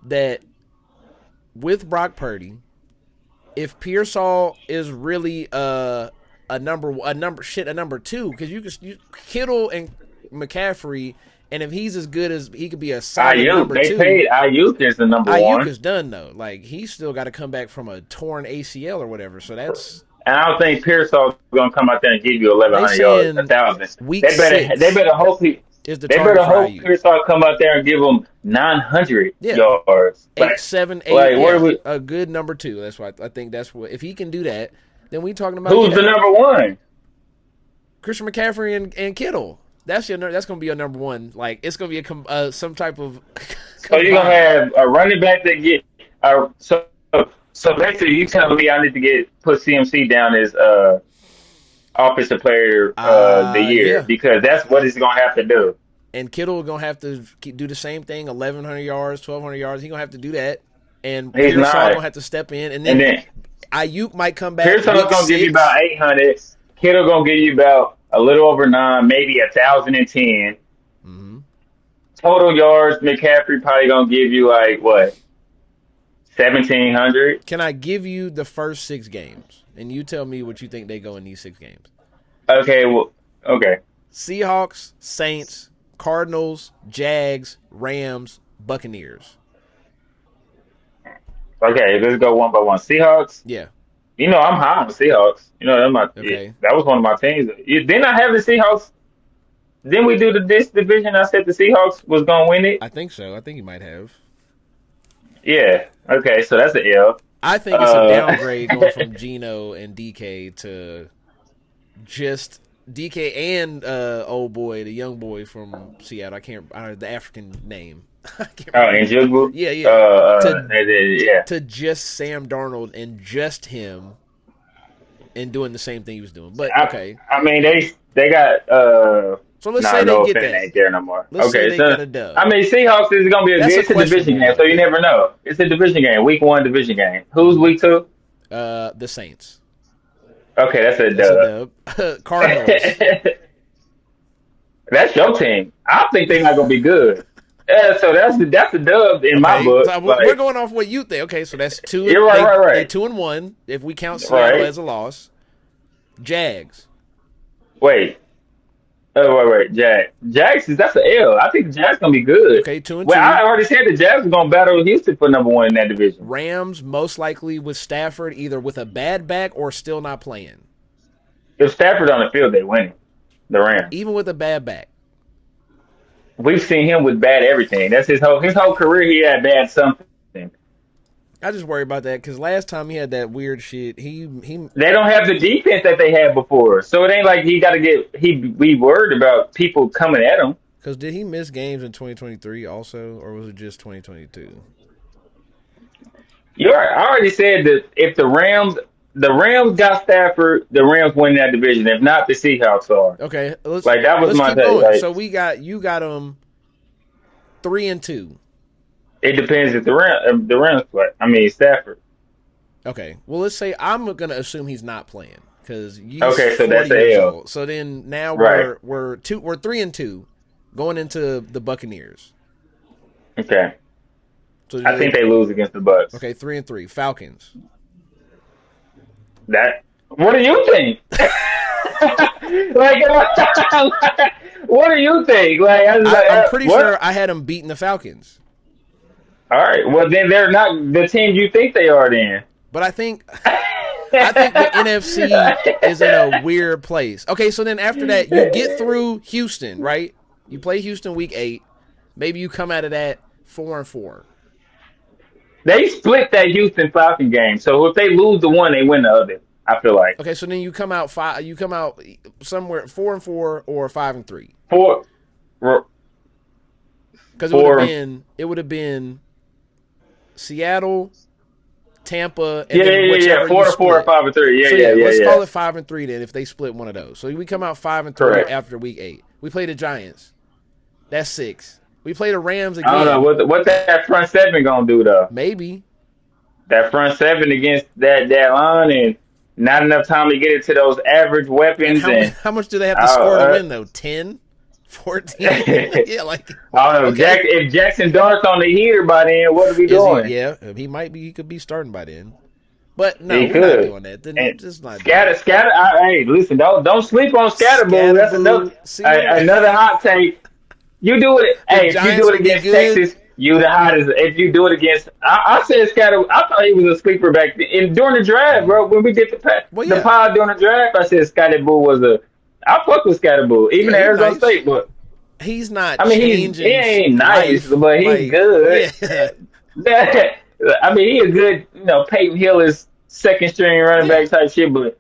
Speaker 1: that with Brock Purdy, if Pearsall is really a number two, because you Kittle and McCaffrey, and if he's as good as he could be a solid number two.
Speaker 2: They paid Ayuk as the number one.
Speaker 1: Ayuk is done though. Like he's still got to come back from a torn ACL or whatever. So that's.
Speaker 2: And I don't think Pearsall's going to come out there and give you 1,100 yards, 1,000. They better hope Pearsall come out there and give them 900 yards.
Speaker 1: 8, 7, 8.
Speaker 2: Like, what are we,
Speaker 1: a good number two. That's why I think that's what. If he can do that, then we talking about
Speaker 2: who's the number one?
Speaker 1: Christian McCaffrey and Kittle. That's going to be your number one. Like it's going to be some type of.
Speaker 2: So you're going to have a running back that get So basically, you telling me I need to put CMC down as offensive player the year because that's what he's gonna have to do.
Speaker 1: And Kittle gonna have to do the same thing: 1,100 yards, 1,200 yards. He's gonna have to do that, and Pearsall gonna have to step in, and then Ayuk might come back.
Speaker 2: Pearsall's gonna give you about 800. Kittle gonna give you about a little over 9, maybe 1,010.
Speaker 1: Mm-hmm.
Speaker 2: Total yards, McCaffrey probably gonna give you like what? 1,700.
Speaker 1: Can I give you the first 6 games, and you tell me what you think they go in these 6 games?
Speaker 2: Okay.
Speaker 1: Seahawks, Saints, Cardinals, Jags, Rams, Buccaneers.
Speaker 2: Okay, let's go one by one. Seahawks.
Speaker 1: Yeah.
Speaker 2: You know I'm high on the Seahawks. You know that was one of my teams. Didn't I have the Seahawks? Didn't we do this division? I said the Seahawks was gonna win it.
Speaker 1: I think so. I think you might have.
Speaker 2: Yeah. Okay. So that's an L.
Speaker 1: I think it's a downgrade going from Geno and DK to just DK and old boy, the young boy from Seattle. The African name.
Speaker 2: Njoku.
Speaker 1: Yeah. To just Sam Darnold and just him, and doing the same thing he was doing. But okay.
Speaker 2: I mean they got.
Speaker 1: So let's say they get that.
Speaker 2: Ain't there no more.
Speaker 1: Let's say they get a dub.
Speaker 2: I mean, Seahawks is going to be it's a division game, so you never know. It's a division game, week 1 division game. Who's week 2?
Speaker 1: The Saints.
Speaker 2: Okay, that's a
Speaker 1: dub. Cardinals.
Speaker 2: That's your team. I think they're not going to be good. So that's a dub in my book.
Speaker 1: So we're going off what you think. Okay, so that's 2.
Speaker 2: You're right.
Speaker 1: They're 2-1 if we count Seattle as a loss. Jags.
Speaker 2: Wait. Jags, that's an L. I think the Jags going to be good.
Speaker 1: Okay, 2-2.
Speaker 2: Well, I already said the Jags are going to battle Houston for number 1 in that division.
Speaker 1: Rams, most likely with Stafford, either with a bad back or still not playing.
Speaker 2: If Stafford on the field, they win. The Rams.
Speaker 1: Even with a bad back.
Speaker 2: We've seen him with bad everything. That's his whole career. He had bad something.
Speaker 1: I just worry about that because last time he had that weird shit. They
Speaker 2: don't have the defense that they had before, so it ain't like be worried about people coming at him.
Speaker 1: Because did he miss games in 2023 also, or was it just 2022?
Speaker 2: You're right. I already said that if the Rams got Stafford, the Rams win that division. If not, the Seahawks are.
Speaker 1: Okay,
Speaker 2: that was my
Speaker 1: take.
Speaker 2: Like,
Speaker 1: so you got them 3-2.
Speaker 2: It depends if the Rams play. I mean Stafford.
Speaker 1: Okay, well let's say I'm gonna assume he's not playing because
Speaker 2: so that's a L.
Speaker 1: So then now we're 3-2 going into the Buccaneers.
Speaker 2: Okay. So I think they lose against the Bucs.
Speaker 1: Okay, 3-3 Falcons.
Speaker 2: What do you think? What do you think?
Speaker 1: I'm pretty sure I had them beating the Falcons.
Speaker 2: All right. Well, then they're not the team you think they are. Then,
Speaker 1: but I think the NFC is in a weird place. Okay, so then after that, you get through Houston, right? You play Houston week 8. Maybe you come out of that 4-4.
Speaker 2: They split that Houston Falcon game, so if they lose the one, they win the other. I feel like
Speaker 1: Okay, so then you come out somewhere 4-4 or 5-3.
Speaker 2: four,
Speaker 1: Because
Speaker 2: four.
Speaker 1: it would have been Seattle, Tampa, and
Speaker 2: Yeah,
Speaker 1: then
Speaker 2: yeah,
Speaker 1: whichever
Speaker 2: yeah. 4
Speaker 1: you
Speaker 2: to 4 or
Speaker 1: split.
Speaker 2: 5 to 3. Yeah,
Speaker 1: So
Speaker 2: yeah, yeah,
Speaker 1: let's
Speaker 2: yeah.
Speaker 1: call it 5-3 then if they split one of those. So we come out 5-3
Speaker 2: Correct.
Speaker 1: after week 8. We play the Giants. That's 6. We play the Rams again.
Speaker 2: I don't know what that front seven gonna do though.
Speaker 1: Maybe.
Speaker 2: That front seven against that line and not enough time to get it to those average weapons. And
Speaker 1: How much do they have to score to win though? 10? 14? Yeah, like
Speaker 2: I don't know.
Speaker 1: okay.
Speaker 2: If Jackson Dart's on the heater by then, what are we doing?
Speaker 1: Yeah, he might be. He could be starting by then. But no,
Speaker 2: He
Speaker 1: we're not
Speaker 2: could.
Speaker 1: doing that. Then
Speaker 2: And
Speaker 1: just not
Speaker 2: Scatter. Hey, listen, don't sleep on Scatterboo. That's another hot take. You do it. Hey, if you
Speaker 1: Giants
Speaker 2: do it
Speaker 1: would be
Speaker 2: against
Speaker 1: good.
Speaker 2: Texas, you the hottest. If you do it against, I said Scatter. I thought he was a sleeper back then. And during the draft, bro, when we did the pod during the draft, I said Scatterboo was a. I fuck with Scatterboo, even at Arizona State, but
Speaker 1: he's not.
Speaker 2: I mean, he ain't nice, but he's good.
Speaker 1: Yeah.
Speaker 2: I mean, he a good, Peyton Hill is second string running back type shit, but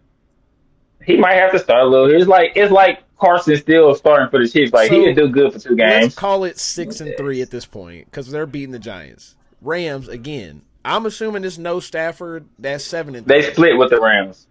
Speaker 2: he might have to start a little. It's like Carson still starting for the Chiefs. Like he could do good for 2 games.
Speaker 1: Let's call it 6-3 at this point because they're beating the Giants. Rams again. I'm assuming there's no Stafford. That's 7-3.
Speaker 2: They split with the Rams.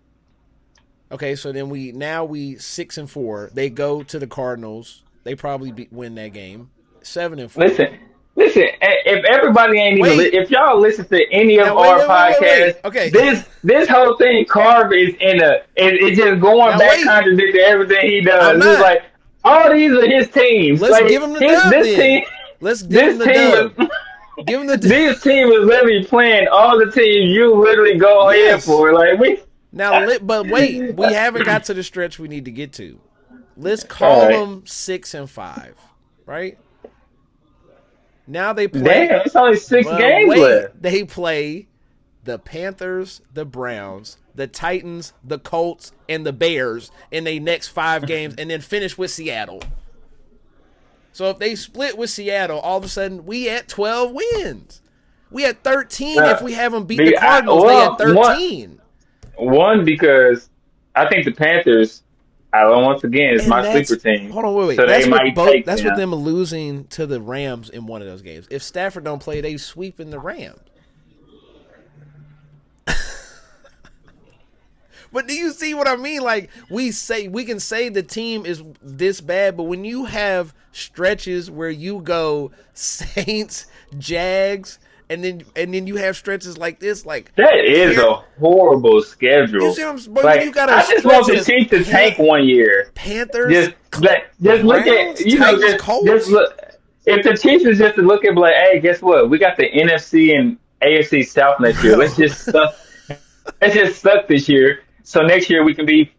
Speaker 1: Okay, so then we 6-4. They go to the Cardinals. They probably win that game. 7-4.
Speaker 2: Listen. If everybody ain't even, if y'all listen to any of our podcasts,
Speaker 1: okay,
Speaker 2: this whole thing, Carv is it's just going back contradicting everything he does. It's like all these are his teams.
Speaker 1: Let's give him the dub. Let's give him the dub. Give him the dub.
Speaker 2: This team is literally playing all the teams you literally go in for.
Speaker 1: But wait, we haven't got to the stretch we need to get to. Let's call them 6-5, right? Now they play.
Speaker 2: Damn, it's only 6 games left.
Speaker 1: They play the Panthers, the Browns, the Titans, the Colts, and the Bears in their next 5 games, and then finish with Seattle. So if they split with Seattle, all of a sudden we at 12 wins. We had 13 if we haven't beat the Cardinals. They had 13.
Speaker 2: One, because I think the Panthers. Once again, it's my sleeper team.
Speaker 1: Hold on, wait.
Speaker 2: So
Speaker 1: that's with them losing to the Rams in one of those games. If Stafford don't play, they sweeping the Rams. But do you see what I mean? Like we can say the team is this bad, but when you have stretches where you go Saints, Jags, and then you have stretches like this, like
Speaker 2: that is a horrible schedule.
Speaker 1: You see what I'm, you got
Speaker 2: I just want the Chiefs to tank one year.
Speaker 1: Panthers,
Speaker 2: just look at just look. If the Chiefs is just to look at like, hey, guess what? We got the NFC and AFC South next year. Let's just suck this year. So next year we can be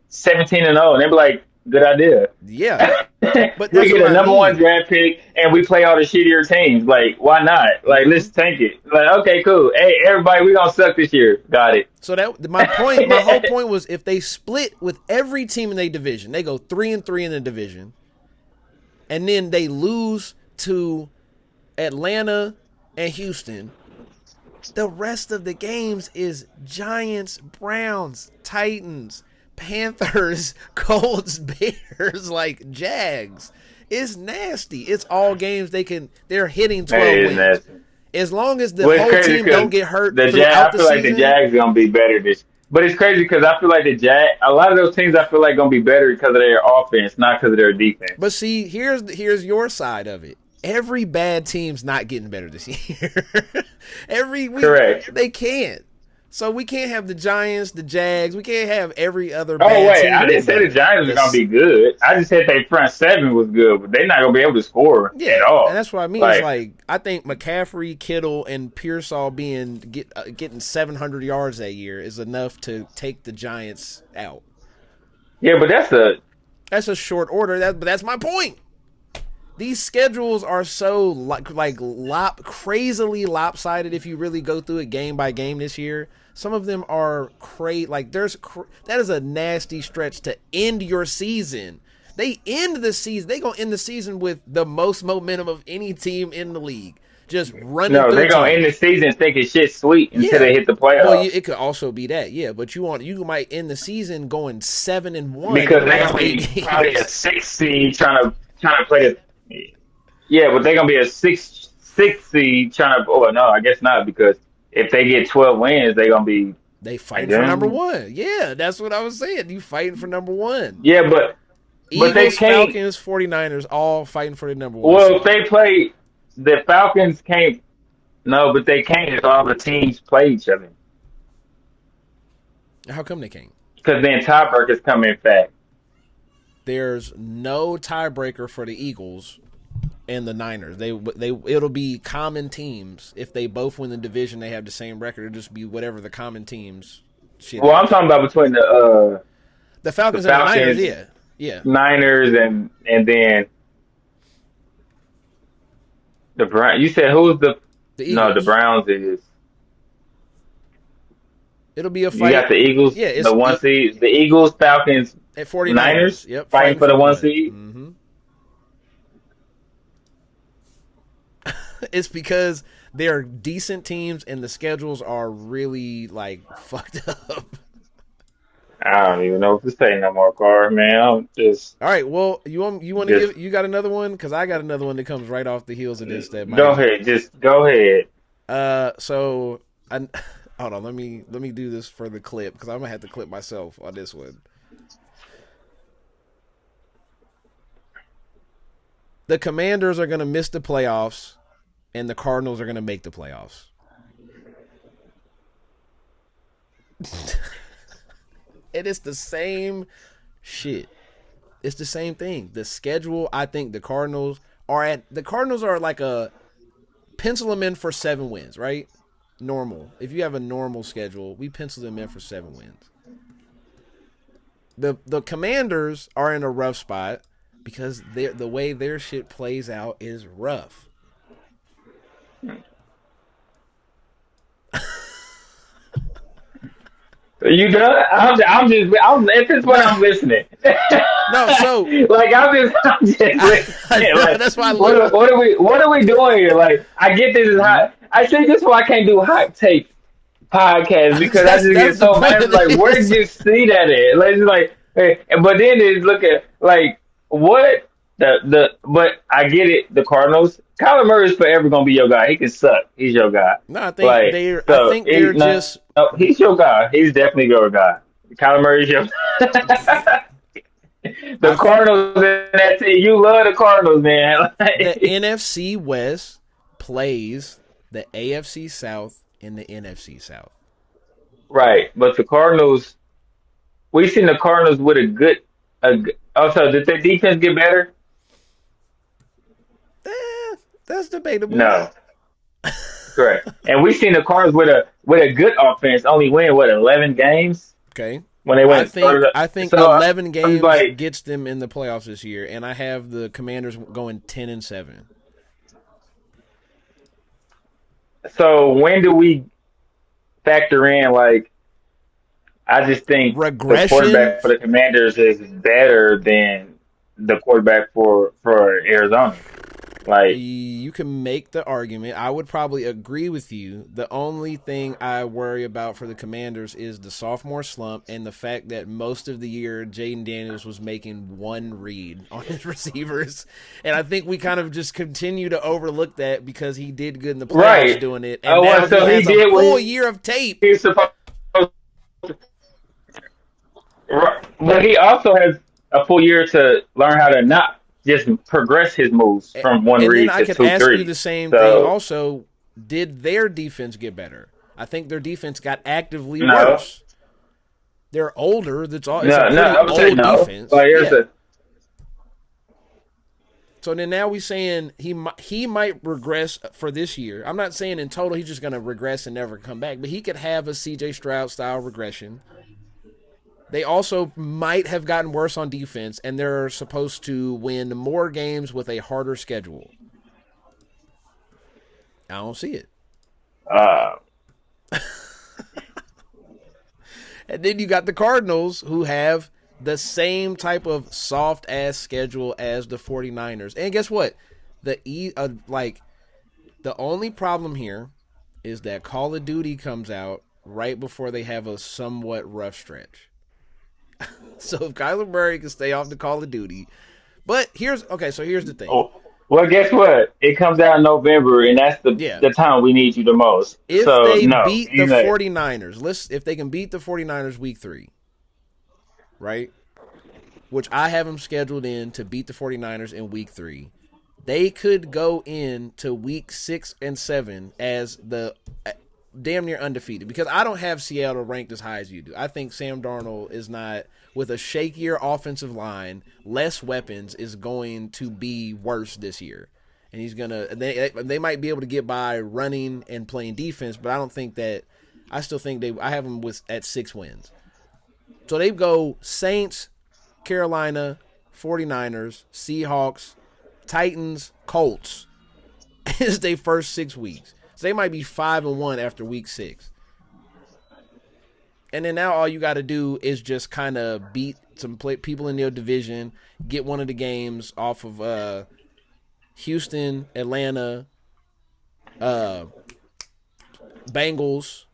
Speaker 2: 17-0, and they'll be like, good idea.
Speaker 1: Yeah, but
Speaker 2: we get a number 1 draft pick, and we play all the shittier teams. Like, why not? Like, let's tank it. Like, okay, cool. Hey, everybody, we gonna suck this year. Got it.
Speaker 1: So my whole point was if they split with every team in their division, they go 3-3 in the division, and then they lose to Atlanta and Houston. The rest of the games is Giants, Browns, Titans, Panthers, Colts, Bears, like Jags. It's nasty. It's all games they're hitting 12 wins. Nasty. As long as the whole team don't get hurt
Speaker 2: I feel like the Jags are going to be better this. But it's crazy because I feel like a lot of those teams I feel like going to be better because of their offense, not because of their defense.
Speaker 1: But see, here's your side of it. Every bad team's not getting better this year. Every week,
Speaker 2: correct.
Speaker 1: They can't. So we can't have the Giants, the Jags. We can't have every other
Speaker 2: bad team. I didn't say the Giants were going to be good. I just said their front 7 was good, but they're not going to be able to score at all.
Speaker 1: And that's what I mean. It's like I think McCaffrey, Kittle, and Pearsall getting 700 yards that year is enough to take the Giants out.
Speaker 2: Yeah, but that's
Speaker 1: a short order. But that's my point. These schedules are so crazily lopsided if you really go through it game by game this year. Some of them are crazy. Like that is a nasty stretch to end your season. They end the season. They gonna end the season with the most momentum of any team in the league, just running
Speaker 2: No,
Speaker 1: through
Speaker 2: they're gonna end the
Speaker 1: teams.
Speaker 2: season thinking shit sweet until
Speaker 1: Yeah.
Speaker 2: they hit the
Speaker 1: Well,
Speaker 2: playoffs
Speaker 1: it could also be that, yeah. But you might end the season going 7-1 in
Speaker 2: because
Speaker 1: the
Speaker 2: they're
Speaker 1: last
Speaker 2: gonna
Speaker 1: eight
Speaker 2: be probably a
Speaker 1: games.
Speaker 2: 6 seed trying to play the. Yeah, but they're gonna be a six seed trying to. Oh no, I guess not because if they get 12 wins, they're gonna be
Speaker 1: They
Speaker 2: like
Speaker 1: fighting for number
Speaker 2: them.
Speaker 1: one. Yeah, that's what I was saying. You fighting for number one.
Speaker 2: Yeah, but they
Speaker 1: Eagles,
Speaker 2: can't.
Speaker 1: Falcons, 49ers, all fighting for the number one
Speaker 2: Well, if
Speaker 1: seed.
Speaker 2: they play, the Falcons can't. No, but they can't if all the teams play each other
Speaker 1: How come they can't?
Speaker 2: because then tiebreakers come in fact.
Speaker 1: There's no tiebreaker for the Eagles and the Niners. It'll be common teams. If they both win the division, they have the same record. It'll just be whatever the common teams shit
Speaker 2: Well, I'm
Speaker 1: is.
Speaker 2: talking about between
Speaker 1: The
Speaker 2: the
Speaker 1: Falcons and the Niners,
Speaker 2: Falcons,
Speaker 1: yeah. Yeah.
Speaker 2: Niners, and then the Brown. You said who's the
Speaker 1: The
Speaker 2: no? The
Speaker 1: Eagles.
Speaker 2: Browns is.
Speaker 1: It'll be a
Speaker 2: You got
Speaker 1: fight.
Speaker 2: the Eagles,
Speaker 1: Yeah,
Speaker 2: the one seed. The Eagles, Falcons,
Speaker 1: at 49ers.
Speaker 2: Niners
Speaker 1: Yep,
Speaker 2: fighting for the one
Speaker 1: one.
Speaker 2: seed.
Speaker 1: It's because they're decent teams and the schedules are really like fucked up.
Speaker 2: I don't even know what to say no more, Car. Man, I'm just
Speaker 1: All right, well, you want to
Speaker 2: just
Speaker 1: give you got another one because I got another one that comes right off the heels of this that
Speaker 2: go
Speaker 1: might.
Speaker 2: ahead. Just go ahead.
Speaker 1: So I hold on. Let me do this for the clip because I'm gonna have to clip myself on this one. The Commanders are gonna miss the playoffs, and the Cardinals are gonna make the playoffs. And it's the same shit. It's the same thing. The schedule, I think the Cardinals are like a pencil them in for 7 wins, right? Normal. If you have a normal schedule, we pencil them in for 7 wins. The Commanders are in a rough spot because the way their shit plays out is rough.
Speaker 2: You done? I'm at this point. I'm listening.
Speaker 1: No, so
Speaker 2: Like I'm just listening. Like
Speaker 1: that's why I
Speaker 2: what,
Speaker 1: look.
Speaker 2: what are we doing here? Like I get this is hot. I think this is why I can't do hot take podcasts because I just get
Speaker 1: That's the
Speaker 2: so
Speaker 1: point
Speaker 2: mad.
Speaker 1: of
Speaker 2: Like where did
Speaker 1: this.
Speaker 2: you see that at? Like it's like, hey, but then it's look at like what but I get it. The Cardinals, Kyler Murray is forever gonna be your guy. He can suck. He's your guy.
Speaker 1: No,
Speaker 2: Like
Speaker 1: I
Speaker 2: so,
Speaker 1: think they're
Speaker 2: no,
Speaker 1: just
Speaker 2: no, he's your guy. He's definitely your guy. Kyler Murray's your. The
Speaker 1: I think
Speaker 2: Cardinals and that team. You love the Cardinals, man.
Speaker 1: the NFC West plays the AFC South and the NFC South.
Speaker 2: Right, but the Cardinals. We've seen the Cardinals with a good. Also, did their defense get better?
Speaker 1: That's debatable.
Speaker 2: No, correct. And we've seen the Cardinals with a good offense only win what 11 games
Speaker 1: Okay.
Speaker 2: when they
Speaker 1: I
Speaker 2: went.
Speaker 1: think I think
Speaker 2: So
Speaker 1: 11
Speaker 2: I'm
Speaker 1: games
Speaker 2: like,
Speaker 1: gets them in the playoffs this year, and I have the Commanders going 10-7.
Speaker 2: so when do we factor in like? I just think the
Speaker 1: Regression.
Speaker 2: quarterback for the Commanders is better than the quarterback for Arizona. Like,
Speaker 1: You can make the argument. I would probably agree with you. The only thing I worry about for the Commanders is the sophomore slump and the fact that most of the year Jaden Daniels was making one read on his receivers. And I think we kind of just continue to overlook that because he did good in the playoffs
Speaker 2: right.
Speaker 1: doing it. And
Speaker 2: Oh,
Speaker 1: now
Speaker 2: well, so
Speaker 1: he
Speaker 2: he
Speaker 1: has a
Speaker 2: did
Speaker 1: full
Speaker 2: what
Speaker 1: year of tape.
Speaker 2: he's supposed to. Right. But he also has a full year to learn how to not just progress his moves from one
Speaker 1: And then
Speaker 2: read
Speaker 1: I
Speaker 2: to
Speaker 1: could
Speaker 2: two,
Speaker 1: ask you
Speaker 2: three.
Speaker 1: the same thing
Speaker 2: So,
Speaker 1: also. Did their defense get better? I think their defense got actively
Speaker 2: no.
Speaker 1: worse. They're older. It's a
Speaker 2: No, no,
Speaker 1: pretty
Speaker 2: I would say
Speaker 1: old
Speaker 2: no.
Speaker 1: defense.
Speaker 2: Like, here's
Speaker 1: Yeah.
Speaker 2: a.
Speaker 1: So then now we saying he might regress for this year. I'm not saying in total he's just going to regress and never come back, but he could have a C.J. Stroud style regression. They also might have gotten worse on defense, and they're supposed to win more games with a harder schedule. I don't see it.
Speaker 2: Uh,
Speaker 1: And then you got the Cardinals, who have the same type of soft ass schedule as the 49ers. And guess what? The only problem here is that Call of Duty comes out right before they have a somewhat rough stretch. So if Kyler Murray can stay off the Call of Duty, but here's the thing.
Speaker 2: Oh, well, guess what? It comes out in November, and that's the time we need you the most.
Speaker 1: If
Speaker 2: so
Speaker 1: they
Speaker 2: no,
Speaker 1: beat the 49ers, if they can beat the 49ers week 3, right? Which I have them scheduled in to beat the 49ers in week 3. They could go into week 6 and 7 as the damn near undefeated, because I don't have Seattle ranked as high as you do. I think Sam Darnold is not, with a shakier offensive line, less weapons, is going to be worse this year. And they might be able to get by running and playing defense, but I don't think that. I still think I have them at 6 wins. So they go Saints, Carolina, 49ers, Seahawks, Titans, Colts is their first 6 weeks. So they might be 5-1 after week 6. And then now all you got to do is just kind of beat some people in your division, get one of the games off of Houston, Atlanta, Bengals,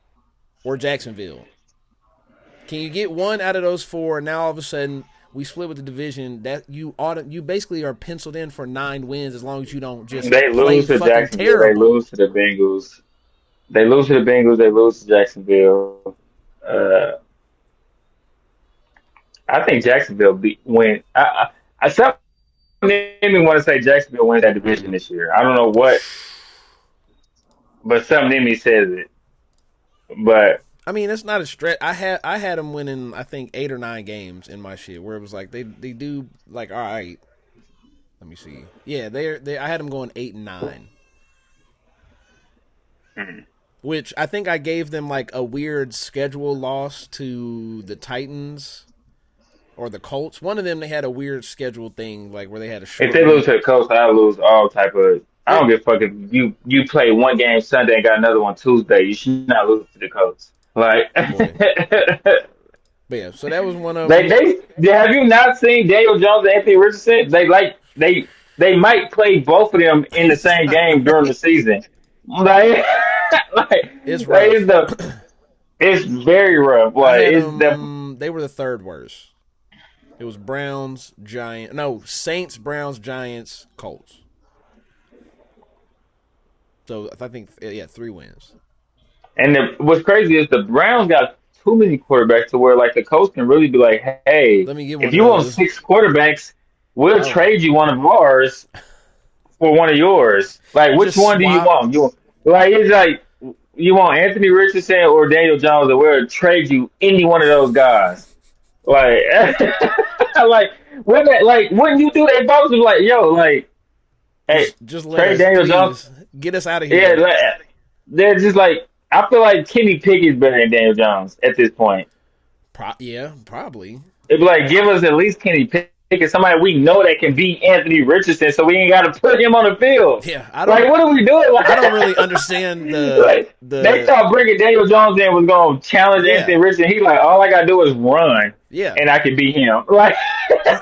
Speaker 1: or Jacksonville. Can you get one out of those 4? Now all of a sudden we split with the division. That you basically are penciled in for 9 wins as long as you don't just
Speaker 2: they
Speaker 1: play
Speaker 2: lose to
Speaker 1: fucking
Speaker 2: Jacksonville.
Speaker 1: terrible.
Speaker 2: They lose to the Bengals. They lose to the Bengals. They lose to Jacksonville. I think Jacksonville win. Something made me want to say Jacksonville wins that division this year. I don't know what, but something in me says it. But
Speaker 1: I mean, it's not a stretch. I had them winning, I think, 8 or 9 games in my shit, where it was like they do like, all right. Let me see. Yeah, I had them going 8 and 9. Which I think I gave them like a weird schedule loss to the Titans or the Colts. One of them, they had a weird schedule thing, like where they had a short
Speaker 2: if they lose to the Colts, I lose all type of. I don't give a fuck if you play one game Sunday and got another one Tuesday. You should not lose to the Colts. Like,
Speaker 1: but yeah. So that was one of
Speaker 2: them. They have you not seen Daniel Jones and Anthony Richardson? They might play both of them in the same game during the season. Like
Speaker 1: it's rough.
Speaker 2: It's very rough. Like
Speaker 1: they were the 3rd worst. It was Saints, Browns, Giants, Colts. So I think 3 wins.
Speaker 2: And what's crazy is the Browns got too many quarterbacks to where like the coach can really be like, hey, if you want 6 quarterbacks, we'll trade you one of ours for one of yours. Like, which one do you want? It's like you want Anthony Richardson or Daniel Jones, and we'll trade you any one of those guys. Like, wouldn't you do that? If I was like, yo, like, hey,
Speaker 1: just
Speaker 2: trade Daniel Jones,
Speaker 1: get us out of here.
Speaker 2: Yeah, they're just like, I feel like Kenny Pickett's better than Daniel Jones at this point.
Speaker 1: Yeah, probably.
Speaker 2: It'd be like, give us at least Kenny Pickett, somebody we know that can beat Anthony Richardson, so we ain't got to put him on the field.
Speaker 1: Yeah,
Speaker 2: what are we doing? Like,
Speaker 1: I don't really understand the.
Speaker 2: They thought bringing Daniel Jones in was going to challenge Anthony Richardson. He like, all I got to do is run.
Speaker 1: Yeah,
Speaker 2: and I can beat him. Like,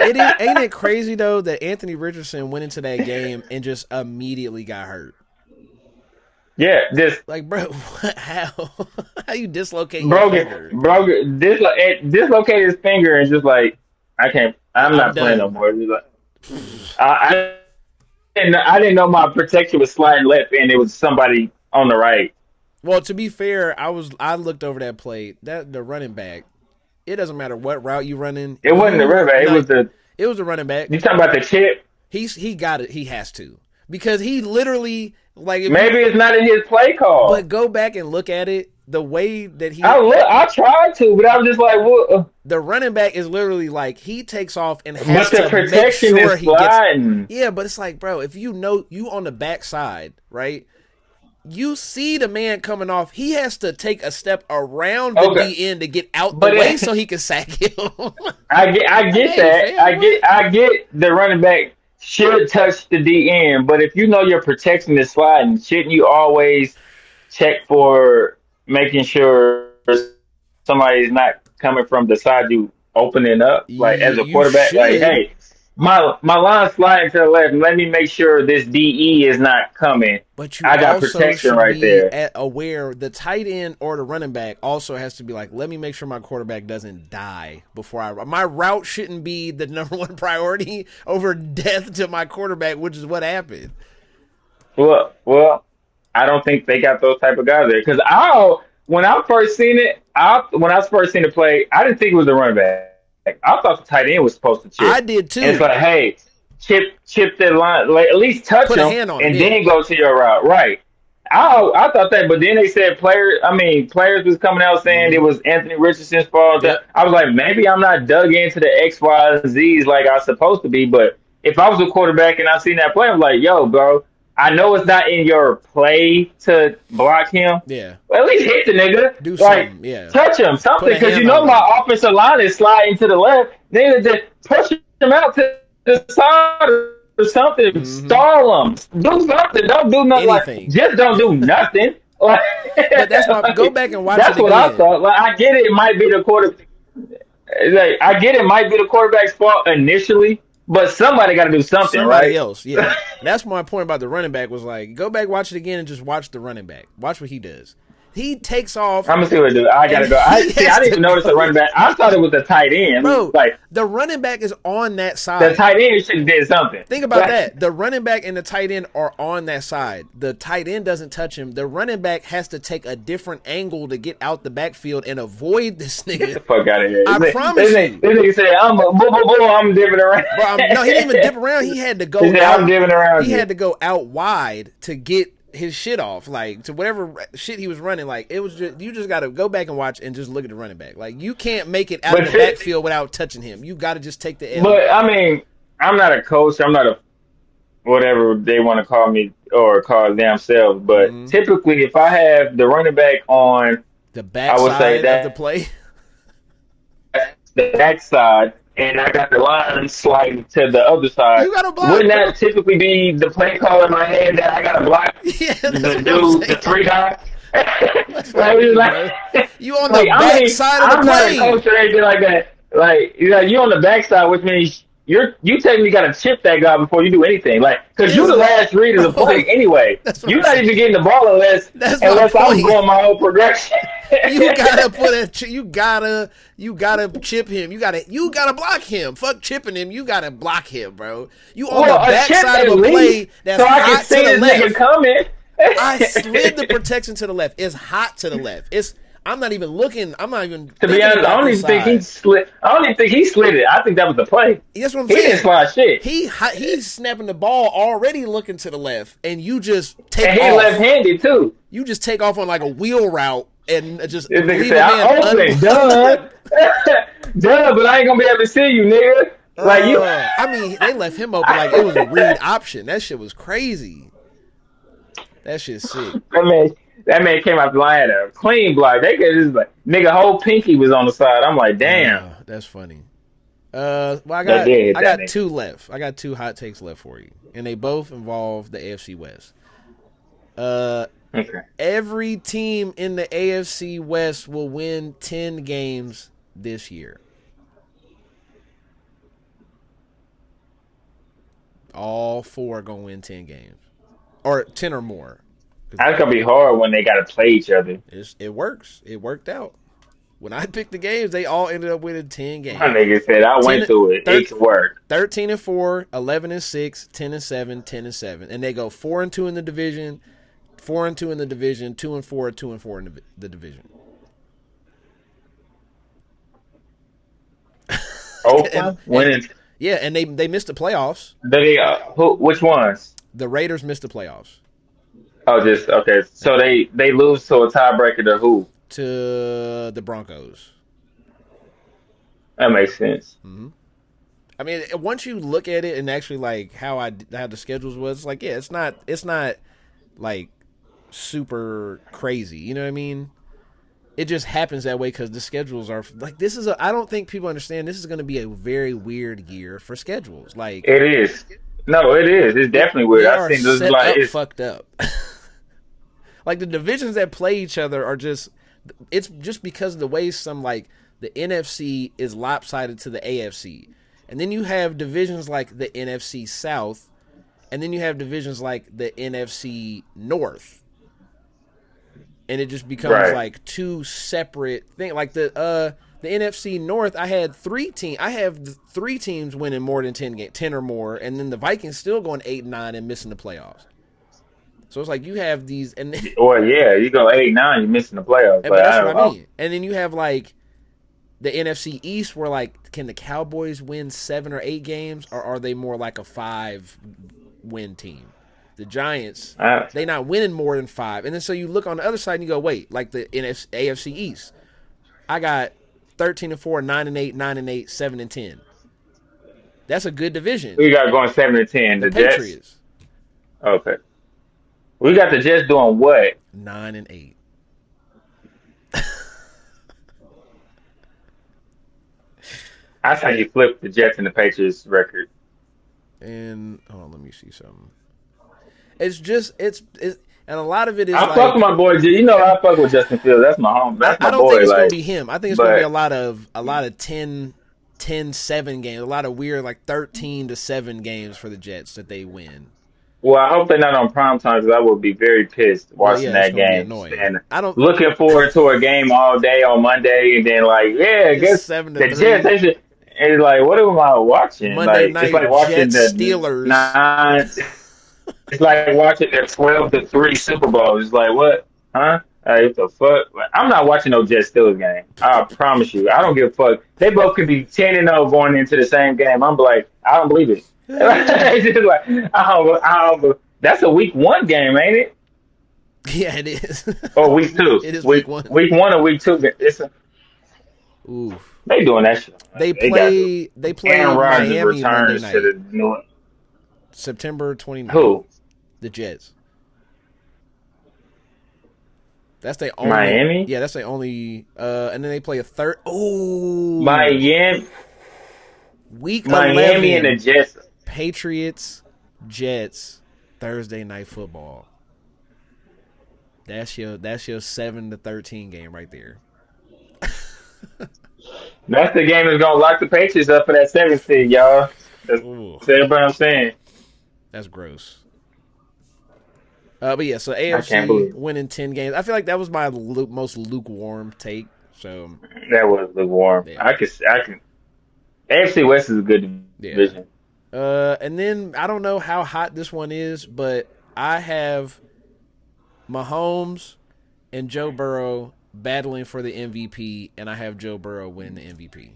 Speaker 1: ain't it crazy though that Anthony Richardson went into that game and just immediately got hurt?
Speaker 2: Yeah, just
Speaker 1: like, bro, how you dislocate your finger?
Speaker 2: Dislocate his finger and just like, I'm not playing no more. Just like, I didn't know my protection was sliding left and it was somebody on the right.
Speaker 1: Well, to be fair, I looked over that play. The running back. It doesn't matter what route you run in.
Speaker 2: It wasn't the running back.
Speaker 1: It was the running back.
Speaker 2: You talking about the chip?
Speaker 1: He got it. He has to, because he literally
Speaker 2: maybe it's not in his play call.
Speaker 1: But go back and look at it. The way that he,
Speaker 2: I tried to, but I was just like, what?
Speaker 1: The running back is literally like he takes off and has
Speaker 2: but the
Speaker 1: to
Speaker 2: protection
Speaker 1: make sure
Speaker 2: is sliding.
Speaker 1: Yeah, but it's like, bro, if you know you on the backside, right? You see the man coming off. He has to take a step around the DN to get out the way so he can sack him.
Speaker 2: I get that. I get the running back should touch the DN, but if you know your protection is sliding, shouldn't you always check for making sure somebody's not coming from the side you opening up, like as a
Speaker 1: You
Speaker 2: quarterback. Like,
Speaker 1: should,
Speaker 2: hey, my line's sliding to the left. Let me make sure this DE is not coming.
Speaker 1: but you
Speaker 2: I got
Speaker 1: also
Speaker 2: protection
Speaker 1: should
Speaker 2: right
Speaker 1: be
Speaker 2: there.
Speaker 1: aware the tight end or the running back also has to be like, let me make sure my quarterback doesn't die before my route shouldn't be the number one priority over death to my quarterback, which is what happened.
Speaker 2: Well, I don't think they got those type of guys there because when I first seen it, when I first seen it play, I didn't think it was the running back. I thought the tight end was supposed to
Speaker 1: I
Speaker 2: chip,
Speaker 1: did
Speaker 2: and it's
Speaker 1: too.
Speaker 2: like, hey, chip that line, like at least touch
Speaker 1: Put a
Speaker 2: him,
Speaker 1: hand on him,
Speaker 2: and
Speaker 1: yeah.
Speaker 2: then go to your route, right? I thought that, but then they said players was coming out saying it was Anthony Richardson's fault.
Speaker 1: Yep.
Speaker 2: I was like, maybe I'm not dug into the X, Y, and Z's like I was supposed to be. But if I was a quarterback and I seen that play, I'm like, yo, bro, I know it's not in your play to block him.
Speaker 1: Yeah.
Speaker 2: But at least hit the nigga.
Speaker 1: Do
Speaker 2: Like,
Speaker 1: something, yeah.
Speaker 2: touch him,
Speaker 1: Put
Speaker 2: something,
Speaker 1: a
Speaker 2: because
Speaker 1: hand
Speaker 2: you know
Speaker 1: on him.
Speaker 2: my offensive line is sliding to the left. Then just push him out to the side or something. Stall him. Do something. Don't do nothing.
Speaker 1: Anything.
Speaker 2: Like, just don't do nothing. Like,
Speaker 1: But that's my go back and watch
Speaker 2: that's
Speaker 1: it
Speaker 2: what
Speaker 1: again.
Speaker 2: I thought. Like, I get it. It might be the quarter. Like, I get it. Might be the quarterback's fault initially, but somebody got to do something,
Speaker 1: Somebody
Speaker 2: right?
Speaker 1: else, yeah. That's my point about the running back was like, go back, watch it again, and just watch the running back. Watch what he does. He takes off.
Speaker 2: I'm gonna see what it do. I gotta go. I didn't even notice the running back. I thought it was the tight end.
Speaker 1: Bro,
Speaker 2: Like,
Speaker 1: the running back is on that
Speaker 2: the
Speaker 1: side.
Speaker 2: tight end should have did something.
Speaker 1: Think about
Speaker 2: Like,
Speaker 1: that. The running back and the tight end are on that side. The tight end doesn't touch him. The running back has to take a different angle to get out the backfield and avoid this
Speaker 2: Get the
Speaker 1: nigga.
Speaker 2: fuck out of here.
Speaker 1: I promise you.
Speaker 2: This nigga said, I'm dipping around.
Speaker 1: Bro, no, he didn't even dip around. He had to go
Speaker 2: He said,
Speaker 1: out.
Speaker 2: I'm dipping around
Speaker 1: He
Speaker 2: you.
Speaker 1: had to go out wide to get his shit off, like to whatever shit he was running. Like it was just, you just got to go back and watch and just look at the running back. Like you can't make it out of the backfield without touching him. You got to just take the L.
Speaker 2: But, I mean, I'm not a coach. I'm not a whatever they want to call me or call themselves. But typically, if I have the running back on
Speaker 1: the
Speaker 2: I would say
Speaker 1: backside of the play.
Speaker 2: the backside, and I got the line sliding to the other side,
Speaker 1: You gotta block,
Speaker 2: wouldn't
Speaker 1: bro.
Speaker 2: that typically be the play call in my head that I got to block
Speaker 1: Yeah, that's
Speaker 2: the
Speaker 1: what I'm
Speaker 2: dude, the
Speaker 1: saying.
Speaker 2: three guy?
Speaker 1: That's what I mean, bro. You on the backside of the
Speaker 2: I'm not a
Speaker 1: plane.
Speaker 2: coach or anything like that. Like, you on the backside, which means you technically got to chip that guy before you do anything. Like, because you're the last read of the play anyway.
Speaker 1: That's what
Speaker 2: You're
Speaker 1: I'm
Speaker 2: not
Speaker 1: saying.
Speaker 2: even getting the ball unless
Speaker 1: That's my
Speaker 2: I was
Speaker 1: point.
Speaker 2: going my whole progression.
Speaker 1: You gotta put a. You gotta chip him. You gotta block him. Fuck chipping him. You gotta block him, bro. You on the
Speaker 2: a chip
Speaker 1: backside
Speaker 2: at
Speaker 1: of a play
Speaker 2: least,
Speaker 1: that's
Speaker 2: so I can
Speaker 1: hot to
Speaker 2: see
Speaker 1: the
Speaker 2: this
Speaker 1: left.
Speaker 2: nigga coming.
Speaker 1: I slid the protection to the left. It's hot to the left. I'm not even looking. I'm not even.
Speaker 2: To be honest, I don't even think he slid. I don't even think he slid it. I think that was the play.
Speaker 1: That's what I'm
Speaker 2: He
Speaker 1: saying.
Speaker 2: didn't slide shit.
Speaker 1: He's snapping the ball already looking to the left, and you just take
Speaker 2: And he
Speaker 1: off.
Speaker 2: left-handed too.
Speaker 1: You just take off on like a wheel route and just
Speaker 2: This
Speaker 1: leave
Speaker 2: nigga
Speaker 1: a
Speaker 2: said, "I open,
Speaker 1: man
Speaker 2: done, done, but I ain't gonna be able to see you, nigga." Like you.
Speaker 1: I mean, they left him open like it was a read option. That shit was crazy. That shit's sick.
Speaker 2: That man came out the line at a clean block. They could just like nigga whole pinky was on the side. I'm like, damn.
Speaker 1: That's funny. Well, I
Speaker 2: did,
Speaker 1: got
Speaker 2: that nigga.
Speaker 1: two left. I got two hot takes left for you, and they both involve the AFC West.
Speaker 2: Okay.
Speaker 1: Every team in the AFC West will win 10 games this year. All four are gonna win 10 games, or 10 or more.
Speaker 2: That's gonna be hard when they gotta play each other.
Speaker 1: It works. It worked out. When I picked the games, they all ended up winning 10 games.
Speaker 2: My nigga said I went through it. It could work.
Speaker 1: 13-4, 11-6, 10-7, 10-7, and they go 4-2 in the division, 4-2 in the division, 2-4, 2-4 in the division.
Speaker 2: Oakland winning.
Speaker 1: Yeah, and they missed the playoffs.
Speaker 2: Which ones?
Speaker 1: The Raiders missed the playoffs
Speaker 2: Oh, just okay. So they lose to a tiebreaker to who?
Speaker 1: to the Broncos.
Speaker 2: That makes sense.
Speaker 1: I mean, once you look at it and actually like how the schedules was, like yeah, it's not like super crazy. You know what I mean? It just happens that way because the schedules are like this is I don't think people understand this is going to be a very weird year for schedules. Like
Speaker 2: It is. No, it is. It's definitely weird.
Speaker 1: they
Speaker 2: I've
Speaker 1: are
Speaker 2: seen this
Speaker 1: set
Speaker 2: like
Speaker 1: up
Speaker 2: it's
Speaker 1: fucked up. Like the divisions that play each other are just it's just because of the way some like the NFC is lopsided to the AFC. And then you have divisions like the NFC South, and then you have divisions like the NFC North. And it just becomes like two separate things. Like the NFC North, I had 3 teams. I have 3 teams winning more than 10 or more, and then the Vikings still going 8-9 and missing the playoffs. So it's like you have these, and
Speaker 2: Well, yeah, you go 8-9, you're missing the playoffs.
Speaker 1: but that's what I mean. And then you have like the NFC East, where like, can the Cowboys win 7 or 8 games, or are they more like a 5-win team? The Giants, they not winning more than 5, and then so you look on the other side and you go, wait, like the AFC East, I got 13-4, 9-8, 9-8, 7-10. That's a good division.
Speaker 2: We got going 7-10.
Speaker 1: The
Speaker 2: Jets.
Speaker 1: Patriots.
Speaker 2: Okay. We got the Jets doing what?
Speaker 1: 9-8.
Speaker 2: That's how you flip the Jets and the Patriots record.
Speaker 1: And hold on, let me see something. It's just it's and a lot of it is.
Speaker 2: I
Speaker 1: like,
Speaker 2: fuck with my boy. You know, I fuck with Justin Fields. That's my home. That's my boy.
Speaker 1: I don't think it's
Speaker 2: like,
Speaker 1: gonna be him. I think it's gonna be a lot of 10-7 games, a lot of weird like 13-7 games for the Jets that they win.
Speaker 2: Well, I hope they're not on prime time because I would be very pissed watching that game. And looking forward to a game all day on Monday, and then like, yeah, I guess the Jets. They should. It's like, what am I watching?
Speaker 1: Monday
Speaker 2: like,
Speaker 1: night,
Speaker 2: it's like watching
Speaker 1: Jets,
Speaker 2: the
Speaker 1: Steelers.
Speaker 2: 9. It's like watching the 12-3 Super Bowl. It's like, what? Huh? What the fuck? I'm not watching no Jets Steelers game. I promise you. I don't give a fuck. They both could be 10-0 going into the same game. I'm like, I don't believe it. It's just like, I don't, that's a week 1 game, ain't it?
Speaker 1: Yeah, it is.
Speaker 2: Or week 2.
Speaker 1: It is week 1.
Speaker 2: Week 1 or week 2.
Speaker 1: Oof.
Speaker 2: They doing that shit.
Speaker 1: They play
Speaker 2: Aaron Rodgers
Speaker 1: Miami
Speaker 2: returns
Speaker 1: Monday
Speaker 2: to
Speaker 1: night.
Speaker 2: the
Speaker 1: September 29th.
Speaker 2: Who?
Speaker 1: The Jets. That's the only
Speaker 2: Miami?
Speaker 1: Yeah, that's the only and then they play a third. Oh,
Speaker 2: Miami.
Speaker 1: Week
Speaker 2: Miami
Speaker 1: 11,
Speaker 2: and the Jets.
Speaker 1: Patriots, Jets, Thursday night football. That's your 7-13 game right there.
Speaker 2: That's the game that's gonna lock the Patriots up for that 7th seed, y'all. That's everybody I'm saying.
Speaker 1: That's gross. But yeah, so AFC winning 10 games. I feel like that was my most lukewarm take. So
Speaker 2: that was lukewarm. Yeah. I can. AFC West is a good division.
Speaker 1: And then I don't know how hot this one is, but I have Mahomes and Joe Burrow battling for the MVP, and I have Joe Burrow winning the MVP.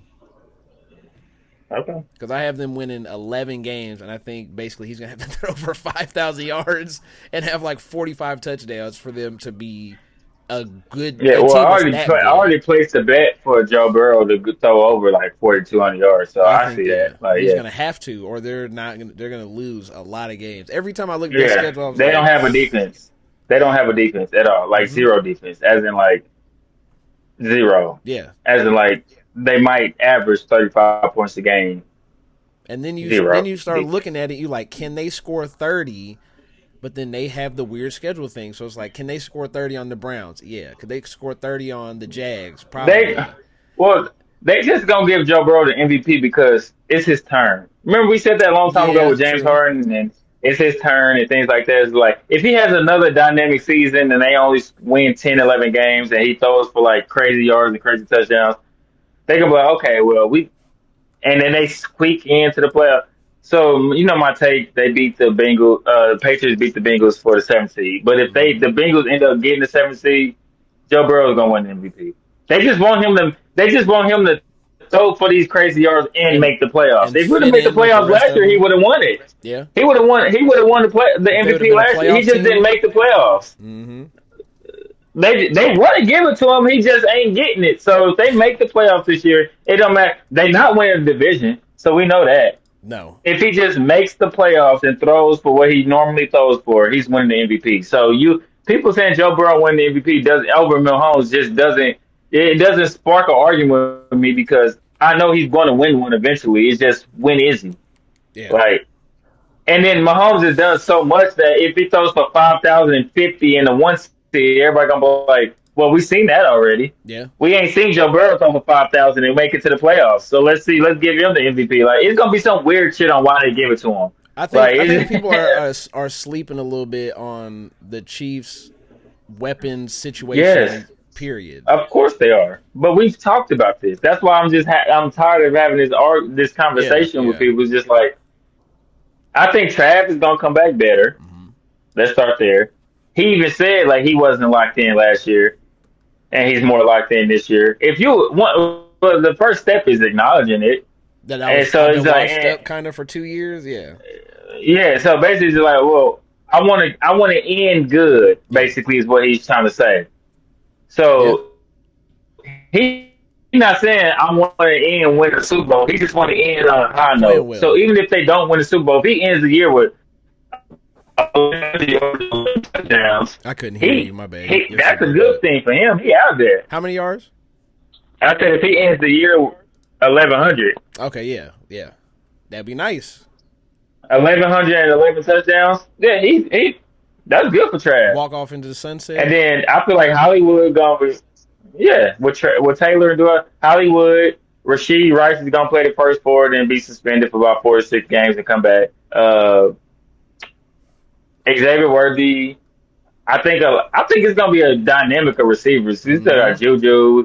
Speaker 2: Okay.
Speaker 1: Because I have them winning 11 games, and I think basically he's going to have to throw over 5,000 yards and have like 45 touchdowns for them to be a good
Speaker 2: team. Well, I already placed a bet for Joe Burrow to throw over like 4,200 yards, so I see that. Like,
Speaker 1: he's going to have to, or they're going to lose a lot of games. Every time I look at their schedule,
Speaker 2: they don't have a defense. They don't have a defense at all, like zero defense, as in like zero.
Speaker 1: Yeah.
Speaker 2: As in like they might average 35 points a game.
Speaker 1: And then you start looking at it, you like, can they score 30? But then they have the weird schedule thing. So it's like, can they score 30 on the Browns? Yeah. Could they score 30 on the Jags? Probably.
Speaker 2: They just gonna give Joe Burrow the MVP because it's his turn. Remember we said that a long time ago with James Harden, and it's his turn and things like that. It's like, if he has another dynamic season and they only win 10, 11 games and he throws for like crazy yards and crazy touchdowns, they can be like, okay, well, and then they squeak into the playoff. So, you know my take, they beat the Bengals, Patriots beat the Bengals for the 7th seed. But if the Bengals end up getting the 7th seed, Joe Burrow is going to win the MVP. They just want him to throw for these crazy yards and make the playoffs. If he would have made the playoffs last year, he would have won it.
Speaker 1: Yeah.
Speaker 2: He would have won the MVP last year. He just didn't make the playoffs.
Speaker 1: Mm-hmm.
Speaker 2: They want to give it to him. He just ain't getting it. So if they make the playoffs this year, it don't matter. They not winning the division, so we know that.
Speaker 1: No.
Speaker 2: If he just makes the playoffs and throws for what he normally throws for, he's winning the MVP. So people saying Joe Burrow winning the MVP over Mahomes just doesn't spark an argument with me because I know he's going to win one eventually. It's just, when is he?
Speaker 1: Yeah.
Speaker 2: Like, and then Mahomes has done so much that if he throws for 5,050 in the 1 seed, everybody gonna be like, Well, we've seen that already.
Speaker 1: Yeah.
Speaker 2: We ain't seen Joe Burrow throw for 5,000 and make it to the playoffs. So let's see. Let's give him the MVP. Like it's gonna be some weird shit on why they give it to him.
Speaker 1: I think people are sleeping a little bit on the Chiefs' weapons situation.
Speaker 2: Yes.
Speaker 1: Period.
Speaker 2: Of course they are, but we've talked about this. That's why I'm tired of having this conversation with people. It's just like I think Trav is gonna come back better.
Speaker 1: Mm-hmm.
Speaker 2: Let's start there. He even said like he wasn't locked in last year, and he's more locked in this year. If you want, well, the first step is acknowledging it.
Speaker 1: That I was
Speaker 2: so
Speaker 1: washed up kind of for 2 years. Yeah.
Speaker 2: Yeah. So basically, it's like, well, I want to end good. Basically, is what he's trying to say. So he's not saying I want to end and win the Super Bowl. He just want to end on a high note.
Speaker 1: Well.
Speaker 2: So even if they don't win the Super Bowl, if he ends the year with touchdowns,
Speaker 1: I couldn't hear you. My bad.
Speaker 2: That's a good thing for him. He out there.
Speaker 1: How many yards?
Speaker 2: I said if he ends the year 1,100.
Speaker 1: Okay, yeah, that'd be nice.
Speaker 2: 1,111 touchdowns. Yeah, he that's good for Trav.
Speaker 1: Walk off into the sunset.
Speaker 2: And then I feel like Hollywood going with Taylor and Dua, Hollywood, Rashid Rice is gonna play the first 4, then be suspended for about 4 to 6 games and come back. Xavier Worthy, I think it's gonna be a dynamic of receivers. We still got Juju.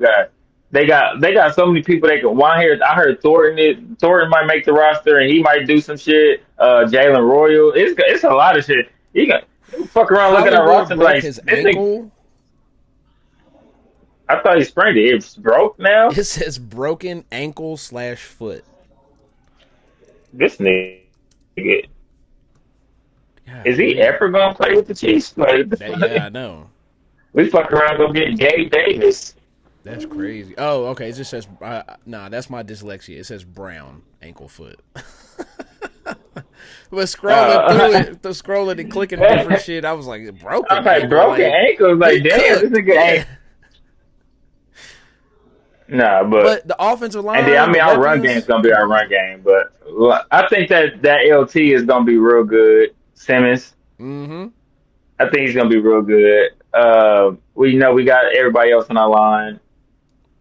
Speaker 2: They got so many people they can. I heard Thornton might make the roster and he might do some shit. Jalen Royal, it's a lot of shit. You can fuck around looking at our roster like
Speaker 1: his ankle.
Speaker 2: I thought he sprained it. It's broke now.
Speaker 1: It says broken ankle/foot.
Speaker 2: This nigga. Is he ever gonna play with the Chiefs?
Speaker 1: Yeah, I know.
Speaker 2: We fuck around gonna get Gabe Davis.
Speaker 1: That's crazy. Oh, okay. It just says that's my dyslexia. It says brown ankle foot. But scrolling and clicking different shit, I was like, broken.
Speaker 2: I'm like, broken ankles. Like, damn, this nigga ain't. Nah, but
Speaker 1: the offensive line.
Speaker 2: And then, our run game's gonna be our run game, but I think that LT is gonna be real good. Simmons.
Speaker 1: Mm-hmm.
Speaker 2: I think he's gonna be real good. We got everybody else on our line,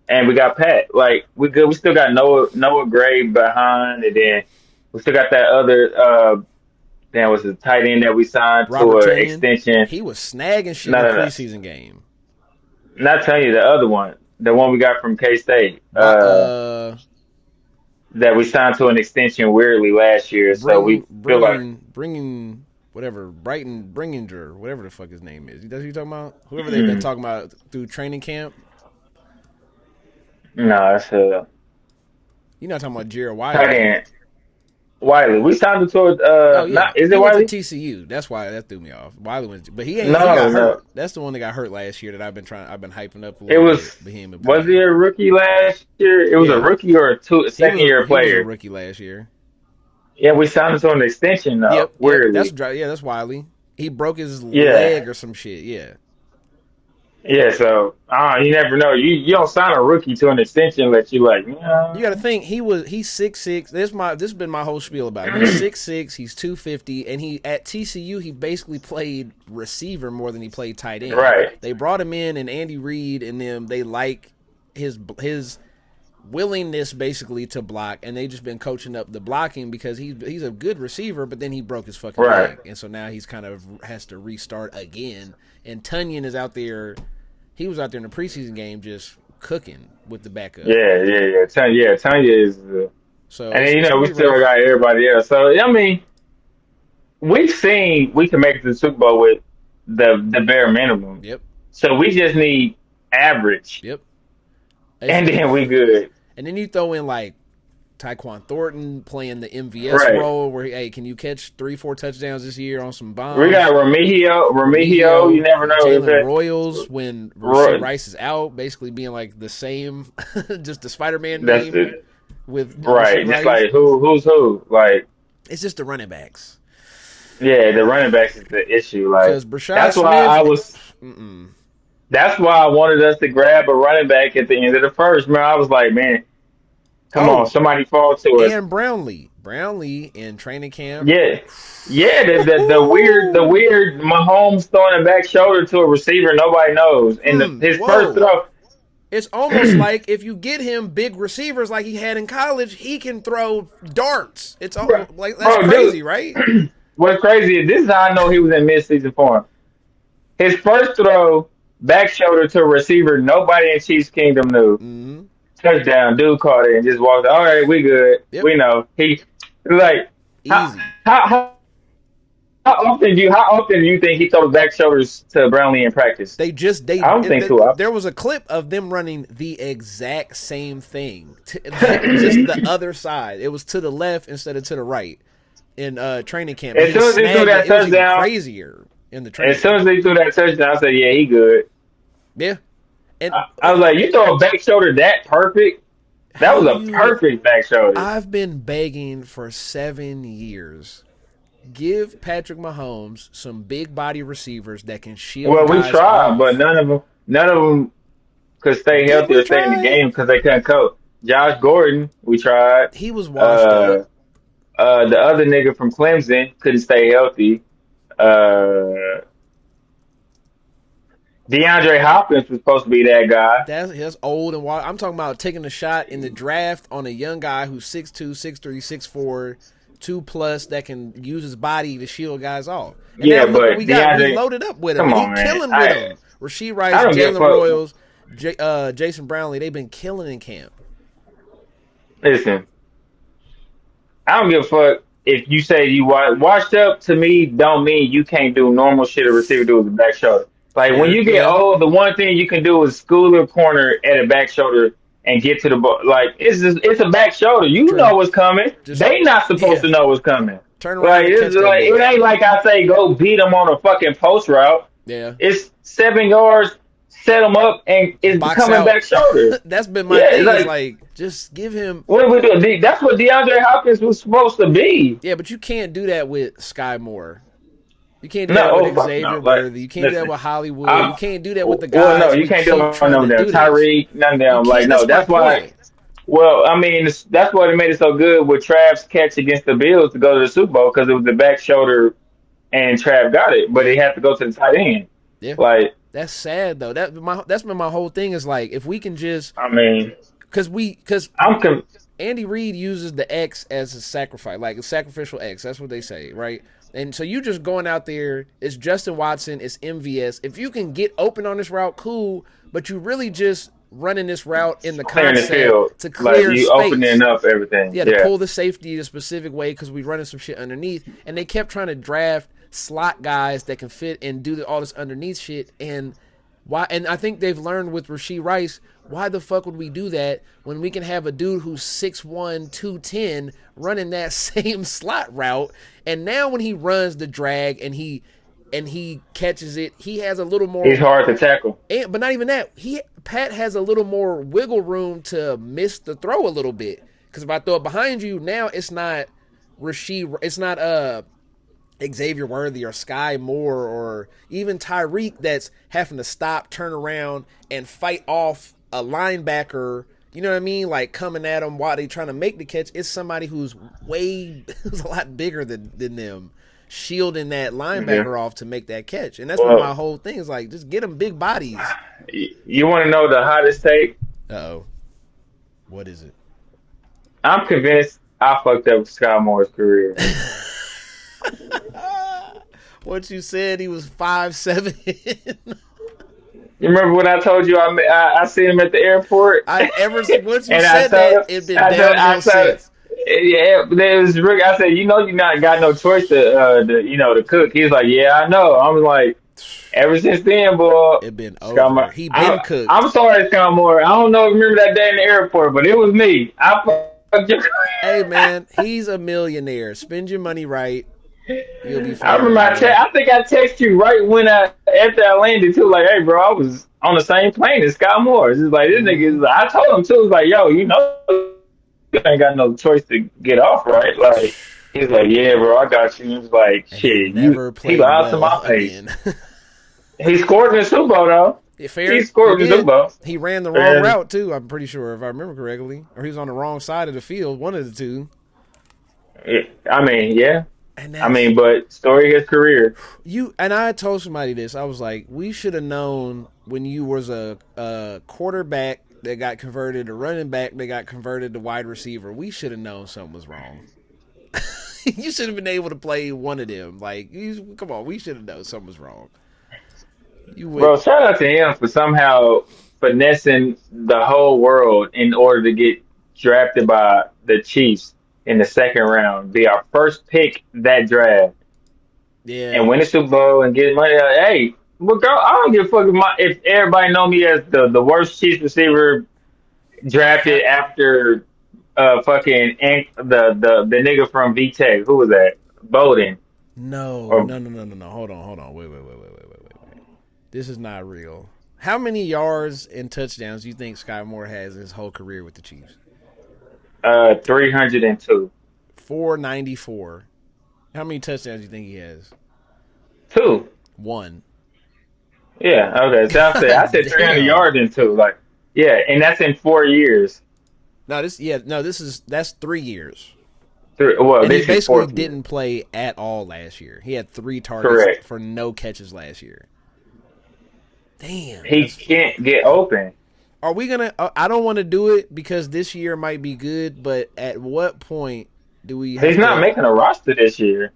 Speaker 2: and we got Pat. Like we good. We still got Noah Gray behind, and then we still got that other. Was the tight end that we signed for an extension.
Speaker 1: He was snagging shit in the preseason game.
Speaker 2: Not telling you the other one. The one we got from K-State. That we signed to an extension weirdly last year. So we feel like
Speaker 1: bringing whatever Brighton Bringinger, whatever the fuck his name is. That's what you talking about? Whoever they've been talking about through training camp.
Speaker 2: No, that's
Speaker 1: you're not talking about Jared
Speaker 2: Wiley. We signed him to is it Wiley?
Speaker 1: Went to TCU. That's why that threw me off. Wiley went, but he ain't. Got hurt. That's the one that got hurt last year that I've been hyping up.
Speaker 2: Was he a rookie last year? It was a rookie or a second year player.
Speaker 1: He was a rookie last year.
Speaker 2: Yeah, we signed him to an extension though.
Speaker 1: Yep,
Speaker 2: weirdly.
Speaker 1: That's Wiley. He broke his leg or some shit. Yeah.
Speaker 2: Yeah, so you never know. You don't sign a rookie to an extension that you like.
Speaker 1: You got to think he's 6'6". This has been my whole spiel about him. He's 6'6", he's 250, and he at TCU he basically played receiver more than he played tight end.
Speaker 2: Right.
Speaker 1: They brought him in, and Andy Reid and them they like his willingness basically to block, and they just been coaching up the blocking because he's a good receiver, but then he broke his fucking leg, and so now he's kind of has to restart again. And Tunyon is out there. He was out there in the preseason game just cooking with the backup.
Speaker 2: Yeah. Tunyon is. So and then, we still got everybody else. So I mean, we've seen we can make it to the Super Bowl with the bare minimum.
Speaker 1: Yep.
Speaker 2: So we just need average.
Speaker 1: Yep.
Speaker 2: And then we good.
Speaker 1: And then you throw in like Tyquan Thornton playing the MVS role where, hey, can you catch 3-4 touchdowns this year on some bombs? We
Speaker 2: got Remigio, you never know.
Speaker 1: Jalen Royals when Rice is out, basically being like the same, just the Spider-Man name. With
Speaker 2: just like who's who? Like
Speaker 1: it's just the running backs.
Speaker 2: Yeah, the running backs is the issue. Like that's why I wanted us to grab a running back at the end of the first. Man, I was like, man, come on, somebody fall to us.
Speaker 1: And Brownlee Brownlee in training camp.
Speaker 2: Yeah, yeah. The weird Mahomes throwing a back shoulder to a receiver nobody knows, and his first
Speaker 1: Whoa.
Speaker 2: throw.
Speaker 1: It's almost like if you get him big receivers like he had in college, he can throw darts. It's all, like that's crazy,
Speaker 2: Dude,
Speaker 1: right?
Speaker 2: what's crazy is this is how I know he was in midseason form. His first throw, back shoulder to a receiver nobody in Chiefs Kingdom knew.
Speaker 1: Mm-hmm.
Speaker 2: Touchdown, dude caught it and just walked. All right, we good.
Speaker 1: Yep.
Speaker 2: We know he like how
Speaker 1: Easy.
Speaker 2: how how, how often do you think he throws back shoulders to Brownlee in practice?
Speaker 1: They
Speaker 2: I don't think too often.
Speaker 1: there was a clip of them running the exact same thing, just the other side. It was to the left instead of to the right in training camp.
Speaker 2: As soon as he threw that
Speaker 1: it was even
Speaker 2: touchdown,
Speaker 1: crazier in the training
Speaker 2: as soon as
Speaker 1: camp.
Speaker 2: he threw that touchdown, I said, "Yeah, he good."
Speaker 1: Yeah, and
Speaker 2: I was like, "You throw a back shoulder that perfect? That was
Speaker 1: how
Speaker 2: a
Speaker 1: you-
Speaker 2: perfect back shoulder."
Speaker 1: I've been begging for 7 years. Give Patrick Mahomes some big body receivers that can shield.
Speaker 2: Well, we
Speaker 1: guys
Speaker 2: tried,
Speaker 1: off.
Speaker 2: but none of them could stay
Speaker 1: Did
Speaker 2: healthy
Speaker 1: we
Speaker 2: or stay in the
Speaker 1: try?
Speaker 2: game because they couldn't coach. Josh Gordon, we tried.
Speaker 1: He was washed up.
Speaker 2: The other nigga from Clemson couldn't stay healthy. DeAndre Hopkins was supposed to be that guy.
Speaker 1: That's old and wild. I'm talking about taking a shot in the draft on a young guy who's 6'2", 6'3", 6'4", 2+ that can use his body to shield guys off. And
Speaker 2: Yeah,
Speaker 1: now look
Speaker 2: but
Speaker 1: what we got. We
Speaker 2: DeAndre,
Speaker 1: loaded up with him.
Speaker 2: come
Speaker 1: He
Speaker 2: on, man.
Speaker 1: killing with him. Rasheed
Speaker 2: I
Speaker 1: Rice,
Speaker 2: don't give a
Speaker 1: Jalen
Speaker 2: fuck.
Speaker 1: Royals, Jason Brownlee. They've been killing in camp.
Speaker 2: Listen, I don't give a fuck if you say you washed up. To me, don't mean you can't do normal shit a receiver do with the back shoulder. Like when you get
Speaker 1: Yeah.
Speaker 2: old, the one thing you can do is school a corner at a back shoulder and get to the ball. Like it's a back shoulder. You
Speaker 1: True.
Speaker 2: know what's coming.
Speaker 1: Just-
Speaker 2: They not supposed
Speaker 1: yeah.
Speaker 2: to know what's coming.
Speaker 1: Turn around
Speaker 2: Like
Speaker 1: and catch
Speaker 2: it's
Speaker 1: that
Speaker 2: like
Speaker 1: bitch.
Speaker 2: it ain't like I say go beat them on a fucking post route.
Speaker 1: Yeah.
Speaker 2: It's 7 yards, set them up, and it's
Speaker 1: Box
Speaker 2: coming
Speaker 1: out.
Speaker 2: back shoulder.
Speaker 1: That's been my
Speaker 2: Yeah,
Speaker 1: thing.
Speaker 2: like-
Speaker 1: Is like just give him.
Speaker 2: What do we do? That's what DeAndre Hopkins was supposed to be.
Speaker 1: Yeah, but you can't do that with Sky Moore. You can't do
Speaker 2: No,
Speaker 1: that with
Speaker 2: fuck
Speaker 1: Xavier
Speaker 2: no. Like,
Speaker 1: Worthy. You can't do
Speaker 2: listen,
Speaker 1: that with Hollywood.
Speaker 2: I'm-
Speaker 1: You can't do that with the guys.
Speaker 2: Well, no, you
Speaker 1: we
Speaker 2: can't do
Speaker 1: keep
Speaker 2: it on
Speaker 1: trying
Speaker 2: them.
Speaker 1: to
Speaker 2: There.
Speaker 1: do this.
Speaker 2: Tyreek, none of them.
Speaker 1: You
Speaker 2: Like,
Speaker 1: can't-
Speaker 2: no, that's
Speaker 1: my
Speaker 2: why.
Speaker 1: point.
Speaker 2: Well, I mean, that's why they made it so good with Trav's catch against the Bills to go to the Super Bowl because it was the back shoulder, and Trav got it, but he had to go to the tight end.
Speaker 1: Yeah.
Speaker 2: Like,
Speaker 1: That's sad though. That's been my whole thing. Is like if we can just
Speaker 2: I mean,
Speaker 1: because
Speaker 2: I'm con-
Speaker 1: Andy Reid uses the X as a sacrifice, like a sacrificial X. That's what they say, right? And so you just going out there, it's Justin Watson, it's MVS. If you can get open on this route, cool. But you really just running this route in the
Speaker 2: clearing the
Speaker 1: concept
Speaker 2: field,
Speaker 1: to clear
Speaker 2: like you
Speaker 1: space.
Speaker 2: opening up everything.
Speaker 1: Yeah, to pull the safety a specific way because we running some shit underneath. And they kept trying to draft slot guys that can fit and do all this underneath shit. And why? And I think they've learned with Rasheed Rice, why the fuck would we do that when we can have a dude who's 6'1", 210 running that same slot route? And now when he runs the drag and he catches it, he has a little more.
Speaker 2: He's hard to tackle.
Speaker 1: But not even that. Pat has a little more wiggle room to miss the throw a little bit. Because if I throw it behind you, now it's not it's not Xavier Worthy or Sky Moore or even Tyreek that's having to stop, turn around, and fight off a linebacker. You know what I mean? Like coming at them while they trying to make the catch. It's somebody who's who's a lot bigger than them, shielding that linebacker off to make that catch. And that's what my whole thing is like. Just get them big bodies.
Speaker 2: You want to know the hottest take?
Speaker 1: Uh-oh. What is it?
Speaker 2: I'm convinced I fucked up Sky Moore's career.
Speaker 1: What you said, he was 5'7".
Speaker 2: You remember when I told you I seen him at the airport?
Speaker 1: Once you
Speaker 2: And
Speaker 1: said that, it been
Speaker 2: I
Speaker 1: downhill since.
Speaker 2: Yeah, it was Rick. I said, you not got no choice to cook. He's like, yeah, I know. I was like, ever since then, boy,
Speaker 1: It been
Speaker 2: Sky
Speaker 1: over.
Speaker 2: Moore-
Speaker 1: He been cooked.
Speaker 2: I'm sorry, Sky Moore. I don't know if you remember that day in the airport, but it was me. I fucked your
Speaker 1: Hey man, he's a millionaire. Spend your money right. You'll be fine.
Speaker 2: I remember I think I texted you right when after I landed too. Like, hey, bro, I was on the same plane as Sky Moore. It's just like this nigga. Is like, I told him too. It was like, yo, you ain't got no choice to get off, right? Like, he's like, yeah, bro, I got you. He was like, shit, he lied to my face.
Speaker 1: again.
Speaker 2: He scored in the Super Bowl though.
Speaker 1: Yeah, fair.
Speaker 2: He scored in the
Speaker 1: did.
Speaker 2: Super Bowl.
Speaker 1: He ran the wrong route too. I'm pretty sure, if I remember correctly, or he was on the wrong side of the field. One of the two.
Speaker 2: I mean, yeah.
Speaker 1: And
Speaker 2: I
Speaker 1: that's
Speaker 2: mean, but story his career.
Speaker 1: you. And I told somebody this. I was like, we should have known when you was a quarterback that got converted to running back that got converted to wide receiver. We should have known something was wrong. You should have been able to play one of them. Like, come on, we should have known something was wrong. You went
Speaker 2: Bro, shout out to him for somehow finessing the whole world in order to get drafted by the Chiefs in the second round, be our first pick that draft, and
Speaker 1: yeah.
Speaker 2: win the Super Bowl and get money. Hey, well, girl, I don't give a fuck if everybody know me as the worst Chiefs receiver
Speaker 1: How,
Speaker 2: drafted after the nigga from V Tech. Who was that? Bowden.
Speaker 1: no,
Speaker 2: Or
Speaker 1: no, no, no, no, no. Hold on. Wait. This is not real. How many yards and touchdowns do you think Sky Moore has in his whole career with the Chiefs?
Speaker 2: 302.
Speaker 1: 494. How many touchdowns do you think he has?
Speaker 2: Two.
Speaker 1: One.
Speaker 2: Yeah, okay. So I
Speaker 1: God
Speaker 2: said 300
Speaker 1: damn.
Speaker 2: yards in two. Like, yeah, and that's in 4 years.
Speaker 1: That's 3 years.
Speaker 2: Well,
Speaker 1: And he
Speaker 2: this is
Speaker 1: basically
Speaker 2: fourth year.
Speaker 1: didn't play at all last year. He had 3 targets
Speaker 2: Correct.
Speaker 1: for no catches last year. Damn,
Speaker 2: He
Speaker 1: that's.
Speaker 2: can't get open.
Speaker 1: Are we gonna? I don't want to do it because this year might be good, but at what point do we
Speaker 2: He's
Speaker 1: have
Speaker 2: not
Speaker 1: to?
Speaker 2: making a roster this year.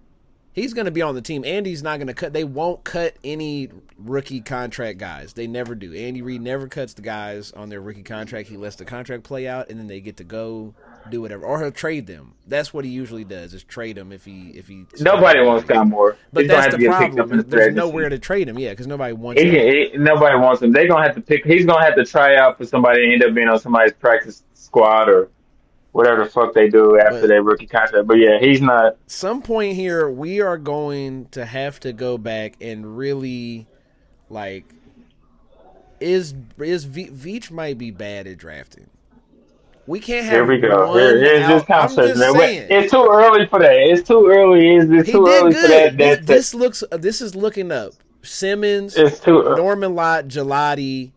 Speaker 1: He's going to be on the team. Andy's not going to cut. They won't cut any rookie contract guys. They never do. Andy Reid never cuts the guys on their rookie contract. He lets the contract play out, and then they get to go do whatever, or he'll trade them. That's what he usually does: is trade them if he still
Speaker 2: Nobody
Speaker 1: has
Speaker 2: wants
Speaker 1: value.
Speaker 2: Scott Moore.
Speaker 1: But
Speaker 2: He's gonna
Speaker 1: that's
Speaker 2: have to
Speaker 1: the
Speaker 2: get picked up
Speaker 1: problem.
Speaker 2: in the free
Speaker 1: There's nowhere
Speaker 2: agency.
Speaker 1: to trade him. Yeah, because nobody wants him.
Speaker 2: Nobody wants him. They're gonna have to pick. He's gonna have to try out for somebody and end up being on somebody's practice squad or whatever the fuck they do after
Speaker 1: But
Speaker 2: their rookie contract. But yeah, he's not.
Speaker 1: some point here, we are going to have to go back and really like is Veach might be bad at drafting. We can't
Speaker 2: Here
Speaker 1: have
Speaker 2: we go.
Speaker 1: one
Speaker 2: Here's this
Speaker 1: out. I'm
Speaker 2: conversation.
Speaker 1: just saying.
Speaker 2: It's too early for that. It's too early. It's
Speaker 1: He
Speaker 2: too
Speaker 1: did
Speaker 2: early for that.
Speaker 1: good. This looks. This is looking up. Simmons,
Speaker 2: It's too.
Speaker 1: Norman Lott, Gelati,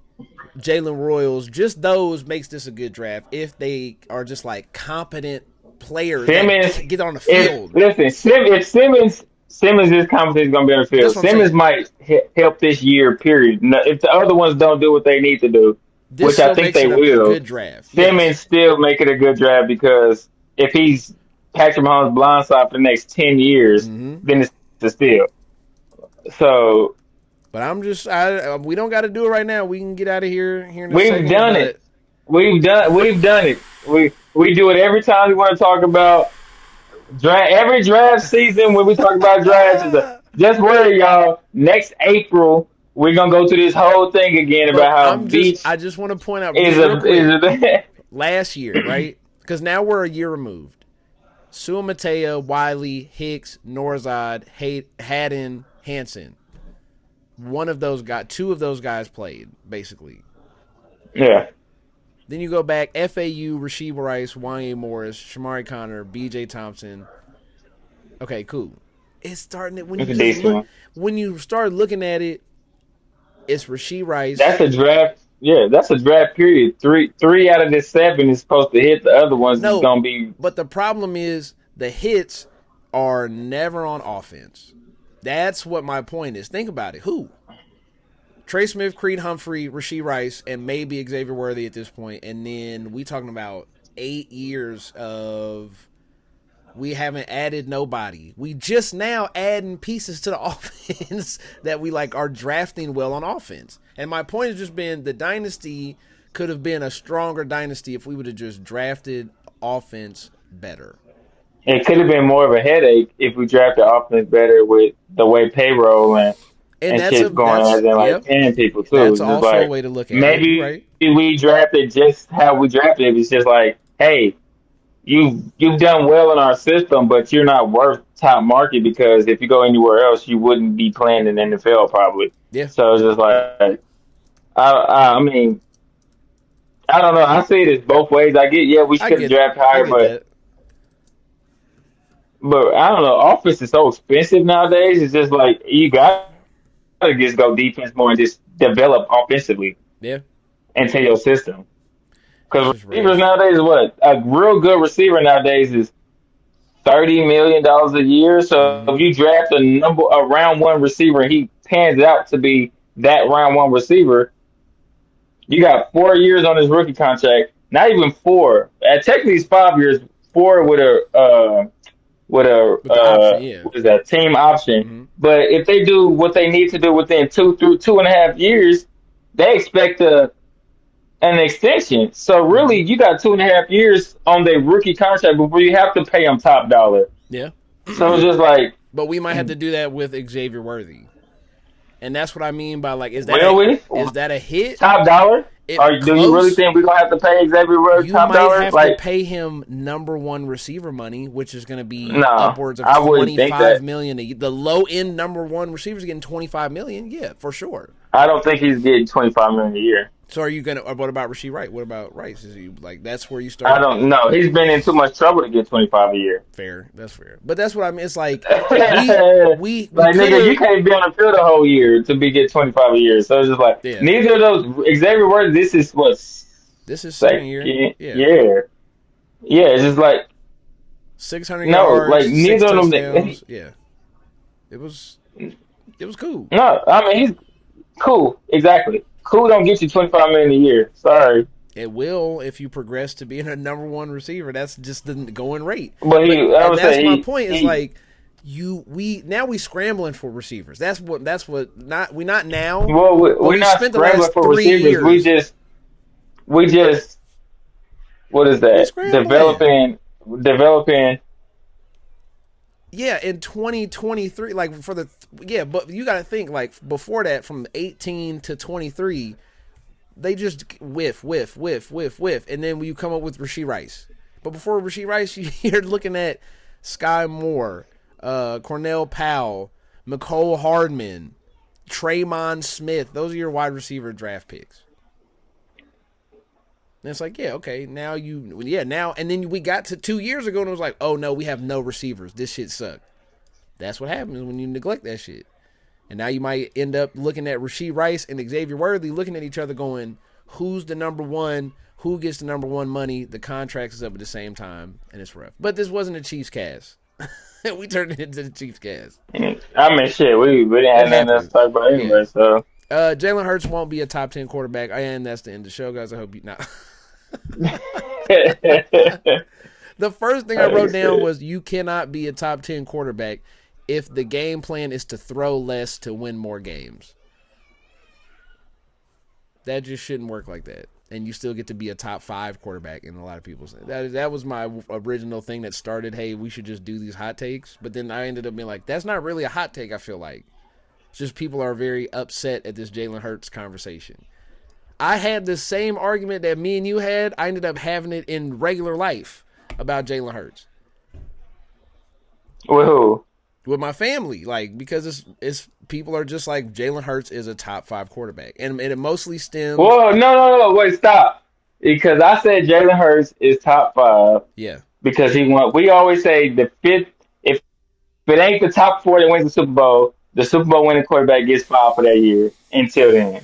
Speaker 1: Jalen Royals. Just those makes this a good draft if they are just like competent players
Speaker 2: Simmons,
Speaker 1: that get on the
Speaker 2: if
Speaker 1: field.
Speaker 2: listen, if Simmons is competent, is gonna be on the
Speaker 1: That's
Speaker 2: field.
Speaker 1: what I'm
Speaker 2: Simmons
Speaker 1: saying.
Speaker 2: might help this year. Period. No, if the other ones don't do what they need to do,
Speaker 1: This
Speaker 2: which I
Speaker 1: still
Speaker 2: think
Speaker 1: makes
Speaker 2: they
Speaker 1: it a
Speaker 2: will,
Speaker 1: good draft. Yes.
Speaker 2: Simmons still make it a good draft because if he's Patrick Mahomes' blindside for the next 10 years,
Speaker 1: Hmm.
Speaker 2: then it's a steal. So
Speaker 1: But I'm just. We don't got to do it right now. We can get out of here in a
Speaker 2: we've
Speaker 1: second.
Speaker 2: done it.
Speaker 1: But
Speaker 2: We've done it. We do it every time we want to talk about draft. Every draft season when we talk about drafts is just worry, y'all. Next April we're gonna go through this whole thing again about
Speaker 1: but
Speaker 2: how
Speaker 1: I'm just.
Speaker 2: Beach
Speaker 1: I just want to point out
Speaker 2: is
Speaker 1: just real
Speaker 2: a
Speaker 1: quick.
Speaker 2: is a.
Speaker 1: Last year, right? Because now we're a year removed. Sua Matea, Wiley, Hicks, Norzad, Haddon, Hanson. One of those guys, two of those guys played, basically.
Speaker 2: Yeah,
Speaker 1: Then you go back, FAU, Rasheed Rice, Wanye Morris, Shamari Connor, BJ Thompson. Okay, cool. It's starting to, when you
Speaker 2: it's a
Speaker 1: just
Speaker 2: decent
Speaker 1: look
Speaker 2: one.
Speaker 1: when you start looking at it, it's Rasheed Rice.
Speaker 2: That's a draft. Yeah, that's a draft period. Three out of the seven is supposed to hit. The other ones is
Speaker 1: No,
Speaker 2: gonna be.
Speaker 1: but the problem is the hits are never on offense. That's what my point is. Think about it. Who? Trey Smith, Creed Humphrey, Rasheed Rice, and maybe Xavier Worthy at this point. And then we talking about 8 years of we haven't added nobody. We just now adding pieces to the offense that we like are drafting well on offense. And my point has just been the dynasty could have been a stronger dynasty if we would have just drafted offense better.
Speaker 2: It could have been more of a headache if we drafted offense better with the way payroll
Speaker 1: And
Speaker 2: and shit's going,
Speaker 1: that's
Speaker 2: as in like
Speaker 1: yep.
Speaker 2: paying people too.
Speaker 1: That's
Speaker 2: It's just
Speaker 1: also a
Speaker 2: like
Speaker 1: way to look at it. You're
Speaker 2: maybe
Speaker 1: right.
Speaker 2: we drafted just how we drafted. It's just like, hey, you've done well in our system, but you're not worth top market because if you go anywhere else, you wouldn't be playing in the NFL probably.
Speaker 1: Yeah,
Speaker 2: So it's just like, I mean, I don't know. I see it as both ways. I get, yeah, we
Speaker 1: I
Speaker 2: should have
Speaker 1: get it.
Speaker 2: drafted
Speaker 1: I
Speaker 2: higher,
Speaker 1: get that.
Speaker 2: but I don't know. Offense is so expensive nowadays. It's just like you got to just go defense more and just develop offensively
Speaker 1: Yeah,
Speaker 2: into your system.
Speaker 1: it's
Speaker 2: Because
Speaker 1: just
Speaker 2: receivers
Speaker 1: rough.
Speaker 2: nowadays, what a real good receiver nowadays is $30 million a year. So
Speaker 1: Mm-hmm.
Speaker 2: if you draft a round one receiver and he pans out to be that round one receiver, you got 4 years on his rookie contract. Not even four. Technically, it's 5 years. Four
Speaker 1: With the option, yeah.
Speaker 2: what is that, team option.
Speaker 1: Mm-hmm.
Speaker 2: But if they do what they need to do within 2 and a half years, they expect an extension. So
Speaker 1: Mm-hmm.
Speaker 2: really, you got 2.5 years on their rookie contract before you have to pay them top dollar.
Speaker 1: Yeah.
Speaker 2: So it's just like,
Speaker 1: But we might have to do that with Xavier Worthy. And that's what I mean by like,
Speaker 2: will we
Speaker 1: is that a hit?
Speaker 2: top dollar? Or do you really
Speaker 1: Close.
Speaker 2: think we're gonna have to pay Xavier Rhodes
Speaker 1: You
Speaker 2: top
Speaker 1: might
Speaker 2: dollar?
Speaker 1: have to
Speaker 2: Like,
Speaker 1: pay him number one receiver money, which is going to be
Speaker 2: no,
Speaker 1: upwards of
Speaker 2: I wouldn't think
Speaker 1: 25
Speaker 2: that.
Speaker 1: million. The low end number one receivers getting 25 million. Yeah, for sure.
Speaker 2: I don't think he's getting 25 million a year.
Speaker 1: So are you gonna? What about Rasheed Wright? What about Rice? Is he like that's where you
Speaker 2: I
Speaker 1: start?
Speaker 2: don't know. He's been in too much trouble to get 25 a year.
Speaker 1: Fair, that's fair. But that's what I mean. It's like we
Speaker 2: Like,
Speaker 1: could
Speaker 2: nigga, you
Speaker 1: have.
Speaker 2: can't be on the field a whole year to be get 25 a year. So it's just like,
Speaker 1: Yeah,
Speaker 2: neither of those. Xavier Worthy, this is what,
Speaker 1: this is second
Speaker 2: second
Speaker 1: year. Yeah,
Speaker 2: year. Yeah, it's just like,
Speaker 1: 600
Speaker 2: no,
Speaker 1: yards,
Speaker 2: like
Speaker 1: six
Speaker 2: neither of them.
Speaker 1: touchdowns. Yeah, it was cool.
Speaker 2: No, I mean, he's cool. Exactly. Cool don't get you 25 million a year. Sorry.
Speaker 1: It will if you progress to being a number one receiver. That's just the going rate.
Speaker 2: But
Speaker 1: But
Speaker 2: I
Speaker 1: and
Speaker 2: would
Speaker 1: that's
Speaker 2: say
Speaker 1: my point. Is
Speaker 2: he
Speaker 1: like we scrambling for receivers. That's what not we not now.
Speaker 2: well,
Speaker 1: But
Speaker 2: we're
Speaker 1: we
Speaker 2: not
Speaker 1: spent the
Speaker 2: scrambling
Speaker 1: last
Speaker 2: for
Speaker 1: 3
Speaker 2: receivers.
Speaker 1: years.
Speaker 2: We just, what is
Speaker 1: We
Speaker 2: that?
Speaker 1: scrambling.
Speaker 2: Developing.
Speaker 1: Yeah, in 2023, like for the yeah, but you got to think like before that, from 18 to 23, they just whiff, and then when you come up with Rasheed Rice. But before Rasheed Rice, you're looking at Sky Moore, Cornell Powell, McCole Hardman, Traymon Smith. Those are your wide receiver draft picks. And it's like, yeah, okay, now and then we got to 2 years ago and it was like, oh no, we have no receivers. This shit sucked. That's what happens when you neglect that shit. And now you might end up looking at Rasheed Rice and Xavier Worthy looking at each other going, who's the number one? Who gets the number one money? The contract is up at the same time, and it's rough. But this wasn't a Chiefs cast. We turned it into the Chiefs cast.
Speaker 2: I mean, shit, we didn't have nothing else to talk about anyway,
Speaker 1: Yeah.
Speaker 2: so.
Speaker 1: Jalen Hurts won't be a top 10 quarterback. And that's the end of the show, guys. I hope you not. The first thing I wrote down was you cannot be a top 10 quarterback if the game plan is to throw less to win more games. That just shouldn't work like that. And you still get to be a top 5 quarterback in a lot of people's. That was my original thing that started, hey, we should just do these hot takes. But then I ended up being like, that's not really a hot take, I feel like. It's just people are very upset at this Jalen Hurts conversation. I had the same argument that me and you had. I ended up having it in regular life about Jalen Hurts.
Speaker 2: With who?
Speaker 1: With my family, like, because it's people are just like Jalen Hurts is a top 5 quarterback, and it mostly stems.
Speaker 2: Whoa, no, wait, stop. Because I said Jalen Hurts is top 5
Speaker 1: Yeah,
Speaker 2: because he won. We always say the fifth, if it ain't the top 4 that wins the Super Bowl winning quarterback gets 5 for that year until then.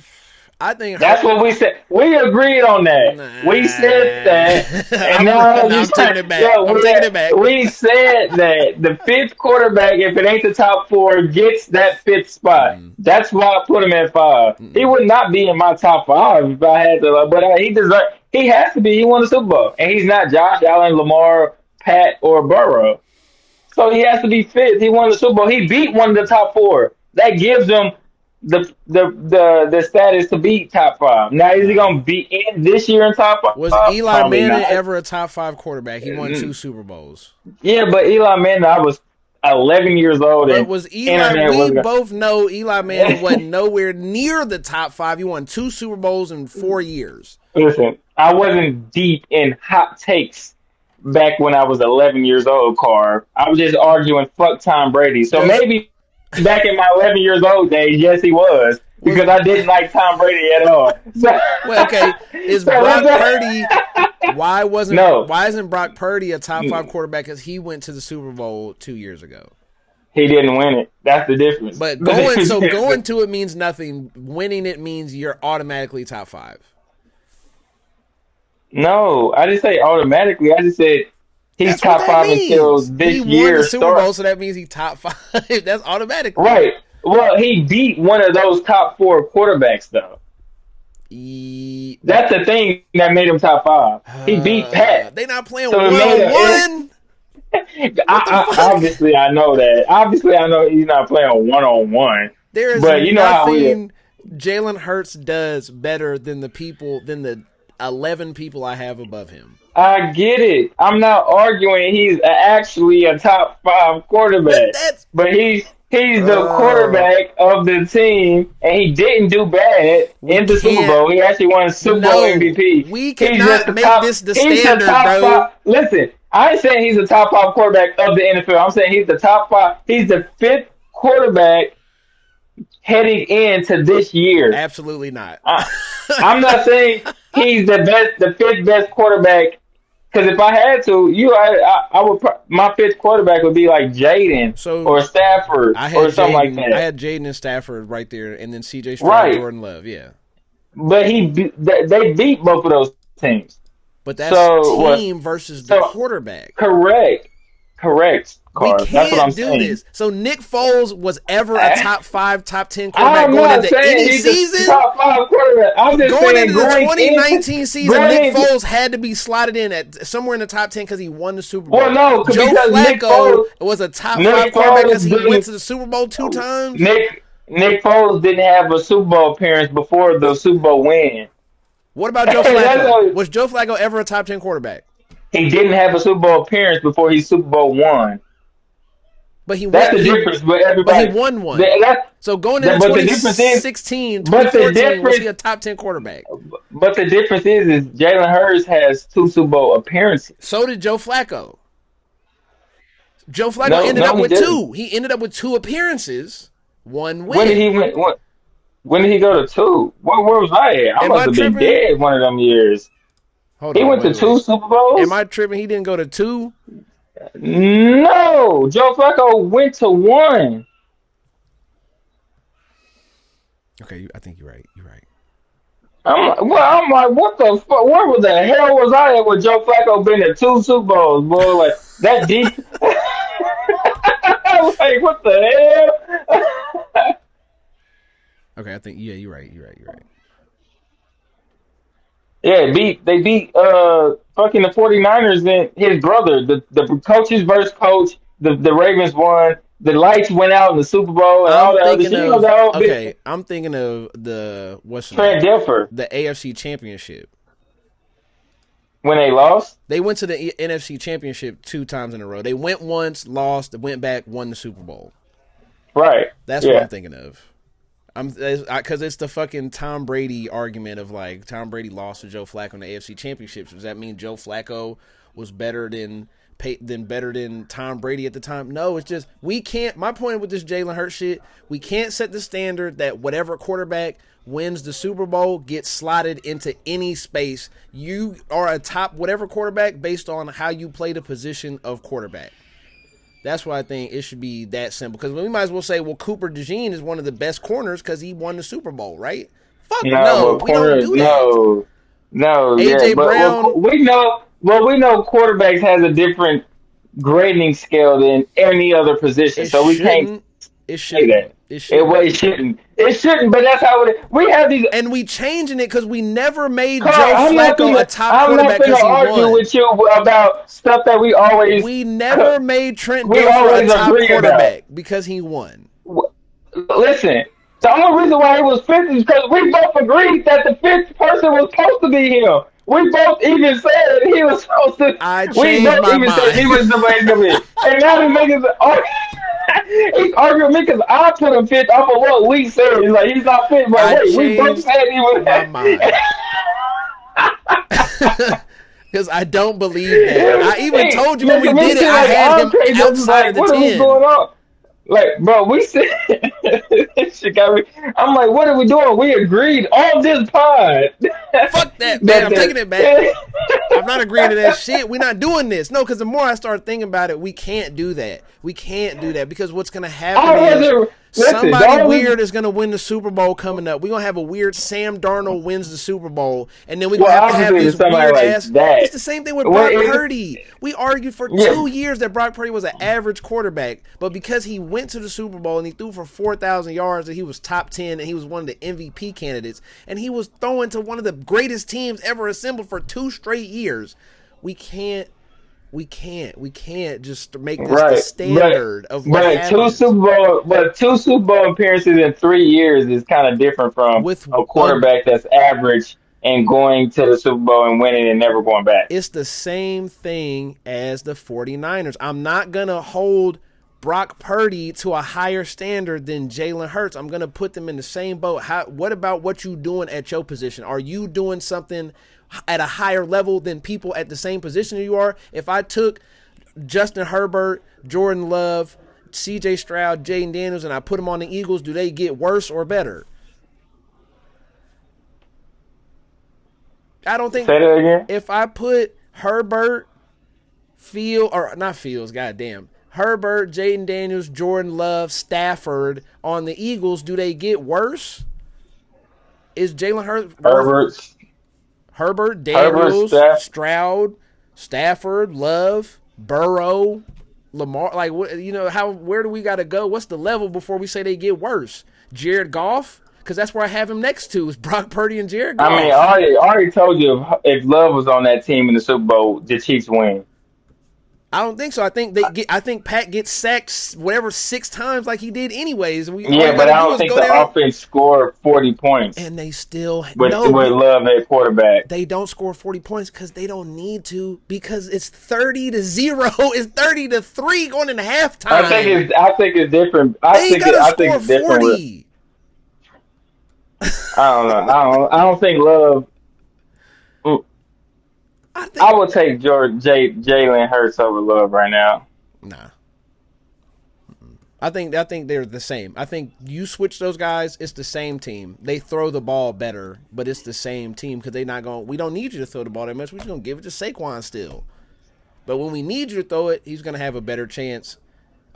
Speaker 1: I think
Speaker 2: That's what we said. We agreed on that.
Speaker 1: Nah.
Speaker 2: We said that, and now
Speaker 1: I'm taking it back. I'm taking it back.
Speaker 2: We said that the 5th quarterback, if it ain't the top 4, gets that 5th spot. That's why I put him at 5. He would not be in my top 5 if I had to, but he deserves. He has to be. He won the Super Bowl, and he's not Josh Allen, Lamar, Pat, or Burrow. So he has to be 5th. He won the Super Bowl. He beat one of the top 4. That gives him the status to be top 5. Now, is he gonna be in this year in top 5?
Speaker 1: Was Eli
Speaker 2: Probably
Speaker 1: Manning
Speaker 2: not.
Speaker 1: ever a top 5 quarterback? He won 2 Super Bowls.
Speaker 2: Yeah, but Eli Manning, I was 11 years old.
Speaker 1: But
Speaker 2: And
Speaker 1: was Eli?
Speaker 2: internet
Speaker 1: We
Speaker 2: wasn't-
Speaker 1: both know Eli Manning wasn't nowhere near the top 5. He won 2 Super Bowls in 4 years.
Speaker 2: Listen, I wasn't deep in hot takes back when I was 11 years old, Carr. I was just arguing fuck Tom Brady. So maybe back in my 11 years old days, yes, he was. Because I didn't like Tom Brady at all. So,
Speaker 1: Well, okay, is
Speaker 2: So
Speaker 1: Brock
Speaker 2: that's-
Speaker 1: Purdy?
Speaker 2: No.
Speaker 1: Why isn't Brock Purdy a top 5 quarterback? Because he went to the Super Bowl 2 years ago.
Speaker 2: he didn't win it. That's the difference.
Speaker 1: But going to it means nothing. Winning it means you're automatically top 5.
Speaker 2: No, I didn't say automatically. I just said he's
Speaker 1: That's what
Speaker 2: top
Speaker 1: that
Speaker 2: 5 until
Speaker 1: means.
Speaker 2: this
Speaker 1: He won
Speaker 2: year
Speaker 1: the Super Bowl,
Speaker 2: starts.
Speaker 1: so that means he's top 5. That's automatically
Speaker 2: Right. Well, he beat one of those top 4 quarterbacks, though.
Speaker 1: But
Speaker 2: That's the thing that made him top 5. He beat Pat,
Speaker 1: they not playing
Speaker 2: so
Speaker 1: one
Speaker 2: it made
Speaker 1: on
Speaker 2: him.
Speaker 1: one. What the fuck?
Speaker 2: Obviously, I know that. Obviously, I know he's not playing 1-on-1.
Speaker 1: There is
Speaker 2: But you know how we.
Speaker 1: nothing Jalen Hurts does better than the 11 people I have above him.
Speaker 2: I get it. I'm not arguing he's actually a top 5 quarterback, but he's the quarterback of the team, and he didn't do bad in the Super Bowl. He actually won Super Bowl MVP.
Speaker 1: We cannot make this the standard, bro.
Speaker 2: 5. Listen, I ain't saying he's the top 5 quarterback of the NFL. I'm saying he's the top 5. He's the 5th quarterback heading into this year.
Speaker 1: Absolutely not.
Speaker 2: I'm not saying he's the 5th best quarterback. Because if I had to, I would. My 5th quarterback would be like Jaden or Stafford or something like that.
Speaker 1: I had Jaden and Stafford right there, and then C.J. Stroud, Jordan Love. Yeah,
Speaker 2: but they beat both of those teams.
Speaker 1: But that's team versus the quarterback.
Speaker 2: Correct.
Speaker 1: We can't
Speaker 2: that's what I'm saying.
Speaker 1: This. So Nick Foles was ever a top 5, top 10 quarterback going into any season?
Speaker 2: Top 5 quarterback. I'm just
Speaker 1: going
Speaker 2: saying,
Speaker 1: into the 2019 season, Nick Foles had to be slotted in at somewhere in the top 10 because he won the Super Bowl.
Speaker 2: Well, no,
Speaker 1: Joe Flacco was a top 5 quarterback because he went to the Super Bowl 2 times.
Speaker 2: Nick Foles didn't have a Super Bowl appearance before the Super Bowl win.
Speaker 1: What about Joe Flacco? Was Joe Flacco ever a top 10 quarterback?
Speaker 2: He didn't have a Super Bowl appearance before he Super Bowl won.
Speaker 1: But he
Speaker 2: That's the difference. But
Speaker 1: he won one. So going into 2016, 2014, was he a top 10 quarterback?
Speaker 2: But the difference is Jalen Hurts has 2 Super Bowl appearances.
Speaker 1: So did Joe Flacco. Joe Flacco ended up with 2. He ended up with 2 appearances, 1 win.
Speaker 2: When did he go to 2? Where was I at? I must have been dead one of them years. He went to 2 Super Bowls?
Speaker 1: Am I tripping? He didn't go to 2?
Speaker 2: No. Joe Flacco went to 1.
Speaker 1: Okay, I think you're right.
Speaker 2: I'm like, what the fuck? Where the hell was I at with Joe Flacco been to 2 Super Bowls, boy? Like, that deep. I was like, what the hell?
Speaker 1: Okay, I think you're right.
Speaker 2: Yeah, they beat fucking the 49ers and his brother. The coaches versus coach. The Ravens won. The lights went out in the Super Bowl and all that other shit.
Speaker 1: I'm thinking of the
Speaker 2: Trent Dilfer.
Speaker 1: The AFC Championship.
Speaker 2: When they lost?
Speaker 1: They went to the NFC Championship 2 times in a row. They went once, lost, went back, won the Super Bowl.
Speaker 2: Right.
Speaker 1: That's what I'm thinking of. Because it's the fucking Tom Brady argument of like Tom Brady lost to Joe Flacco in the AFC Championships. Does that mean Joe Flacco was better than Tom Brady at the time? No, it's just we can't. My point with this Jalen Hurts shit, we can't set the standard that whatever quarterback wins the Super Bowl gets slotted into any space. You are a top whatever quarterback based on how you play the position of quarterback. That's why I think it should be that simple. Because we might as well say, well, Cooper DeJean is one of the best corners because he won the Super Bowl, right? Fuck no, we don't do that.
Speaker 2: No,
Speaker 1: AJ Brown.
Speaker 2: We know quarterbacks has a different grading scale than any other position, so we can't say that. It shouldn't, but that's how we have these.
Speaker 1: And we changing it because we never made Joe Flacco a top quarterback because he won.
Speaker 2: I'm not going to argue with you about stuff that we always.
Speaker 1: We never made Trent Dilfer a top quarterback because he won.
Speaker 2: Listen, the only reason why he was 5th is because we both agreed that the 5th person was supposed to be him. We both even said he was supposed to.
Speaker 1: We both even said
Speaker 2: he was the way to be. And now the niggas he's arguing me because I put him 5th off of what we said. He's like, he's not 5th, but wait, we both said he was.
Speaker 1: My mind. Because I don't believe that. I even told you when we did it, I had him outside of the 10.
Speaker 2: What is going on? Like, bro, we said shit got me. I'm like, what are we doing? We agreed on this pod.
Speaker 1: Fuck that, man. I'm taking it back. I'm not agreeing to that shit. We're not doing this. No, because the more I start thinking about it, we can't do that. We can't do that because what's going to happen is
Speaker 2: Listen,
Speaker 1: Somebody weird is going to win the Super Bowl coming up. We're going to have a weird Sam Darnold wins the Super Bowl, and then we're going to have these weird ass. It's the same thing with Brock Purdy. We argued for 2 years that Brock Purdy was an average quarterback, but because he went to the Super Bowl and he threw for 4,000 yards and he was top 10 and he was one of the MVP candidates, and he was throwing to one of the greatest teams ever assembled for 2 straight years, we can't just make this the standard of what happens.
Speaker 2: Two Super Bowl appearances in 3 years is kind of different from a quarterback that's average and going to the Super Bowl and winning and never going back.
Speaker 1: It's the same thing as the 49ers. I'm not going to hold Brock Purdy to a higher standard than Jalen Hurts. I'm going to put them in the same boat. What about what you doing at your position? Are you doing something at a higher level than people at the same position you are? If I took Justin Herbert, Jordan Love, C.J. Stroud, Jaden Daniels, and I put them on the Eagles, do they get worse or better? I don't think.
Speaker 2: Say that again.
Speaker 1: If I put Herbert, Herbert, Jaden Daniels, Jordan Love, Stafford on the Eagles, do they get worse? Is Jalen Herbert, Daniels, Stroud, Stafford, Love, Burrow, Lamar, like what? Where do we got to go? What's the level before we say they get worse? Jared Goff, because that's where I have him next to is Brock Purdy and Jared Goff.
Speaker 2: I mean, I already told you if Love was on that team in the Super Bowl, the Chiefs win.
Speaker 1: I don't think so. I think Pat gets sacked 6 times like he did anyways.
Speaker 2: But I don't think the offense scored 40 points.
Speaker 1: And they still
Speaker 2: with Love at quarterback.
Speaker 1: They don't score 40 points because they don't need to, because it's 30-0. It's 30-3 going into halftime.
Speaker 2: I think it's different. I think it's different. 40. I don't know. I don't think Love. I would take Jalen Hurts over Love right now.
Speaker 1: Nah. I think they're the same. I think you switch those guys, it's the same team. They throw the ball better, but it's the same team because they're not going. We don't need you to throw the ball that much. We're just going to give it to Saquon still. But when we need you to throw it, he's going to have a better chance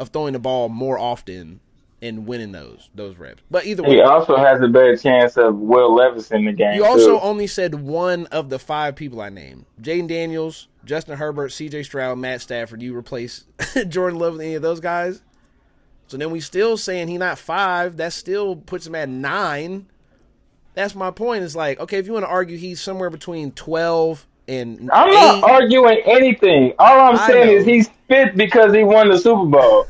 Speaker 1: of throwing the ball more often and winning those reps. But either way,
Speaker 2: he also has a better chance of Will Levis in the game.
Speaker 1: You also only said one of the 5 people I named: Jaden Daniels, Justin Herbert, C.J. Stroud, Matt Stafford. You replace Jordan Love with any of those guys, so then we still saying he not 5. That still puts him at 9. That's my point. It's like, okay, if you want to argue he's somewhere between 12 and
Speaker 2: I'm
Speaker 1: 8,
Speaker 2: not arguing anything. All I'm saying is he's fit because he won the Super Bowl.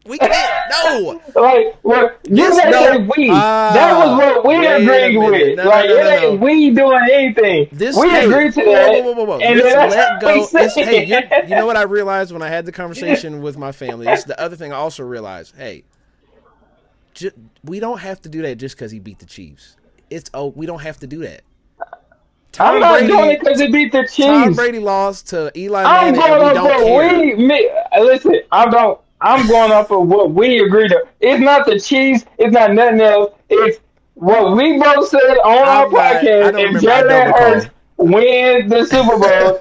Speaker 1: We can't. No.
Speaker 2: Like, what you say we. That was what we agreed with. It ain't we doing anything. We agreed to that.
Speaker 1: Whoa. And let go. Hey, you know what I realized when I had the conversation with my family? This is the other thing I also realized. Hey, we don't have to do that just because he beat the Chiefs. We don't have to do that.
Speaker 2: I'm not doing it because he beat the Chiefs. Tom
Speaker 1: Brady lost to Eli Manning, and we don't care.
Speaker 2: Listen, I'm going off of what we agreed to. It's not the Chiefs. It's not nothing else. It's what we both said on our podcast. If Jalen Hurts wins the Super Bowl,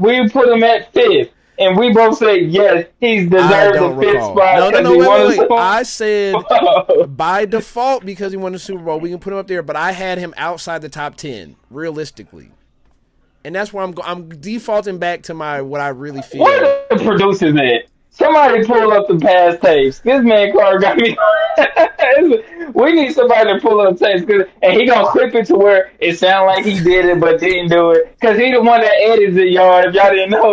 Speaker 2: we put him at 5th. And we both said, yes, he's deserved the 5th spot.
Speaker 1: No, wait. I said by default, because he won the Super Bowl, we can put him up there. But I had him outside the top 10, realistically. And that's where I'm defaulting back to what I really feel.
Speaker 2: What are the producers at? Somebody pull up the past tapes. This man Carter got me. We need somebody to pull up tapes, and he gonna clip it to where it sound like he did it but didn't do it, because he the one that edits it, y'all. If y'all didn't know,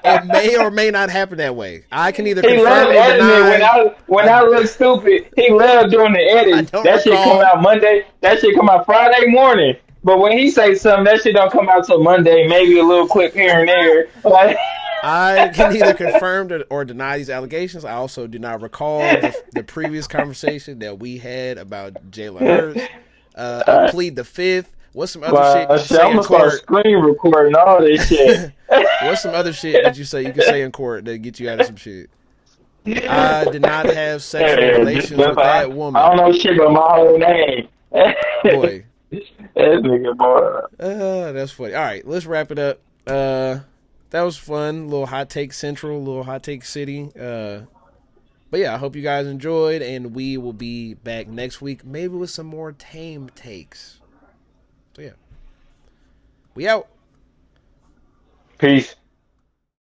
Speaker 1: it may or may not happen that way. I can either confirm or
Speaker 2: deny. When I look stupid, he loved doing the edit. That shit come out Monday. That shit come out Friday morning. But when he say something, that shit don't come out till Monday. Maybe a little clip here and there.
Speaker 1: I can either confirm or deny these allegations. I also do not recall the previous conversation that we had about Jalen Hurts. I plead the 5th. What's some other shit you say in court?
Speaker 2: Screen recording all this shit.
Speaker 1: What's some other shit that you can say in court that get you out of some shit? I did not have sexual relations with that woman.
Speaker 2: I don't know shit about my whole name.
Speaker 1: Boy.
Speaker 2: That nigga, boy.
Speaker 1: That's funny. All right, let's wrap it up. That was fun. A little hot take central, a little hot take city. But yeah, I hope you guys enjoyed, and we will be back next week, maybe with some more tame takes. So yeah, we out.
Speaker 2: Peace.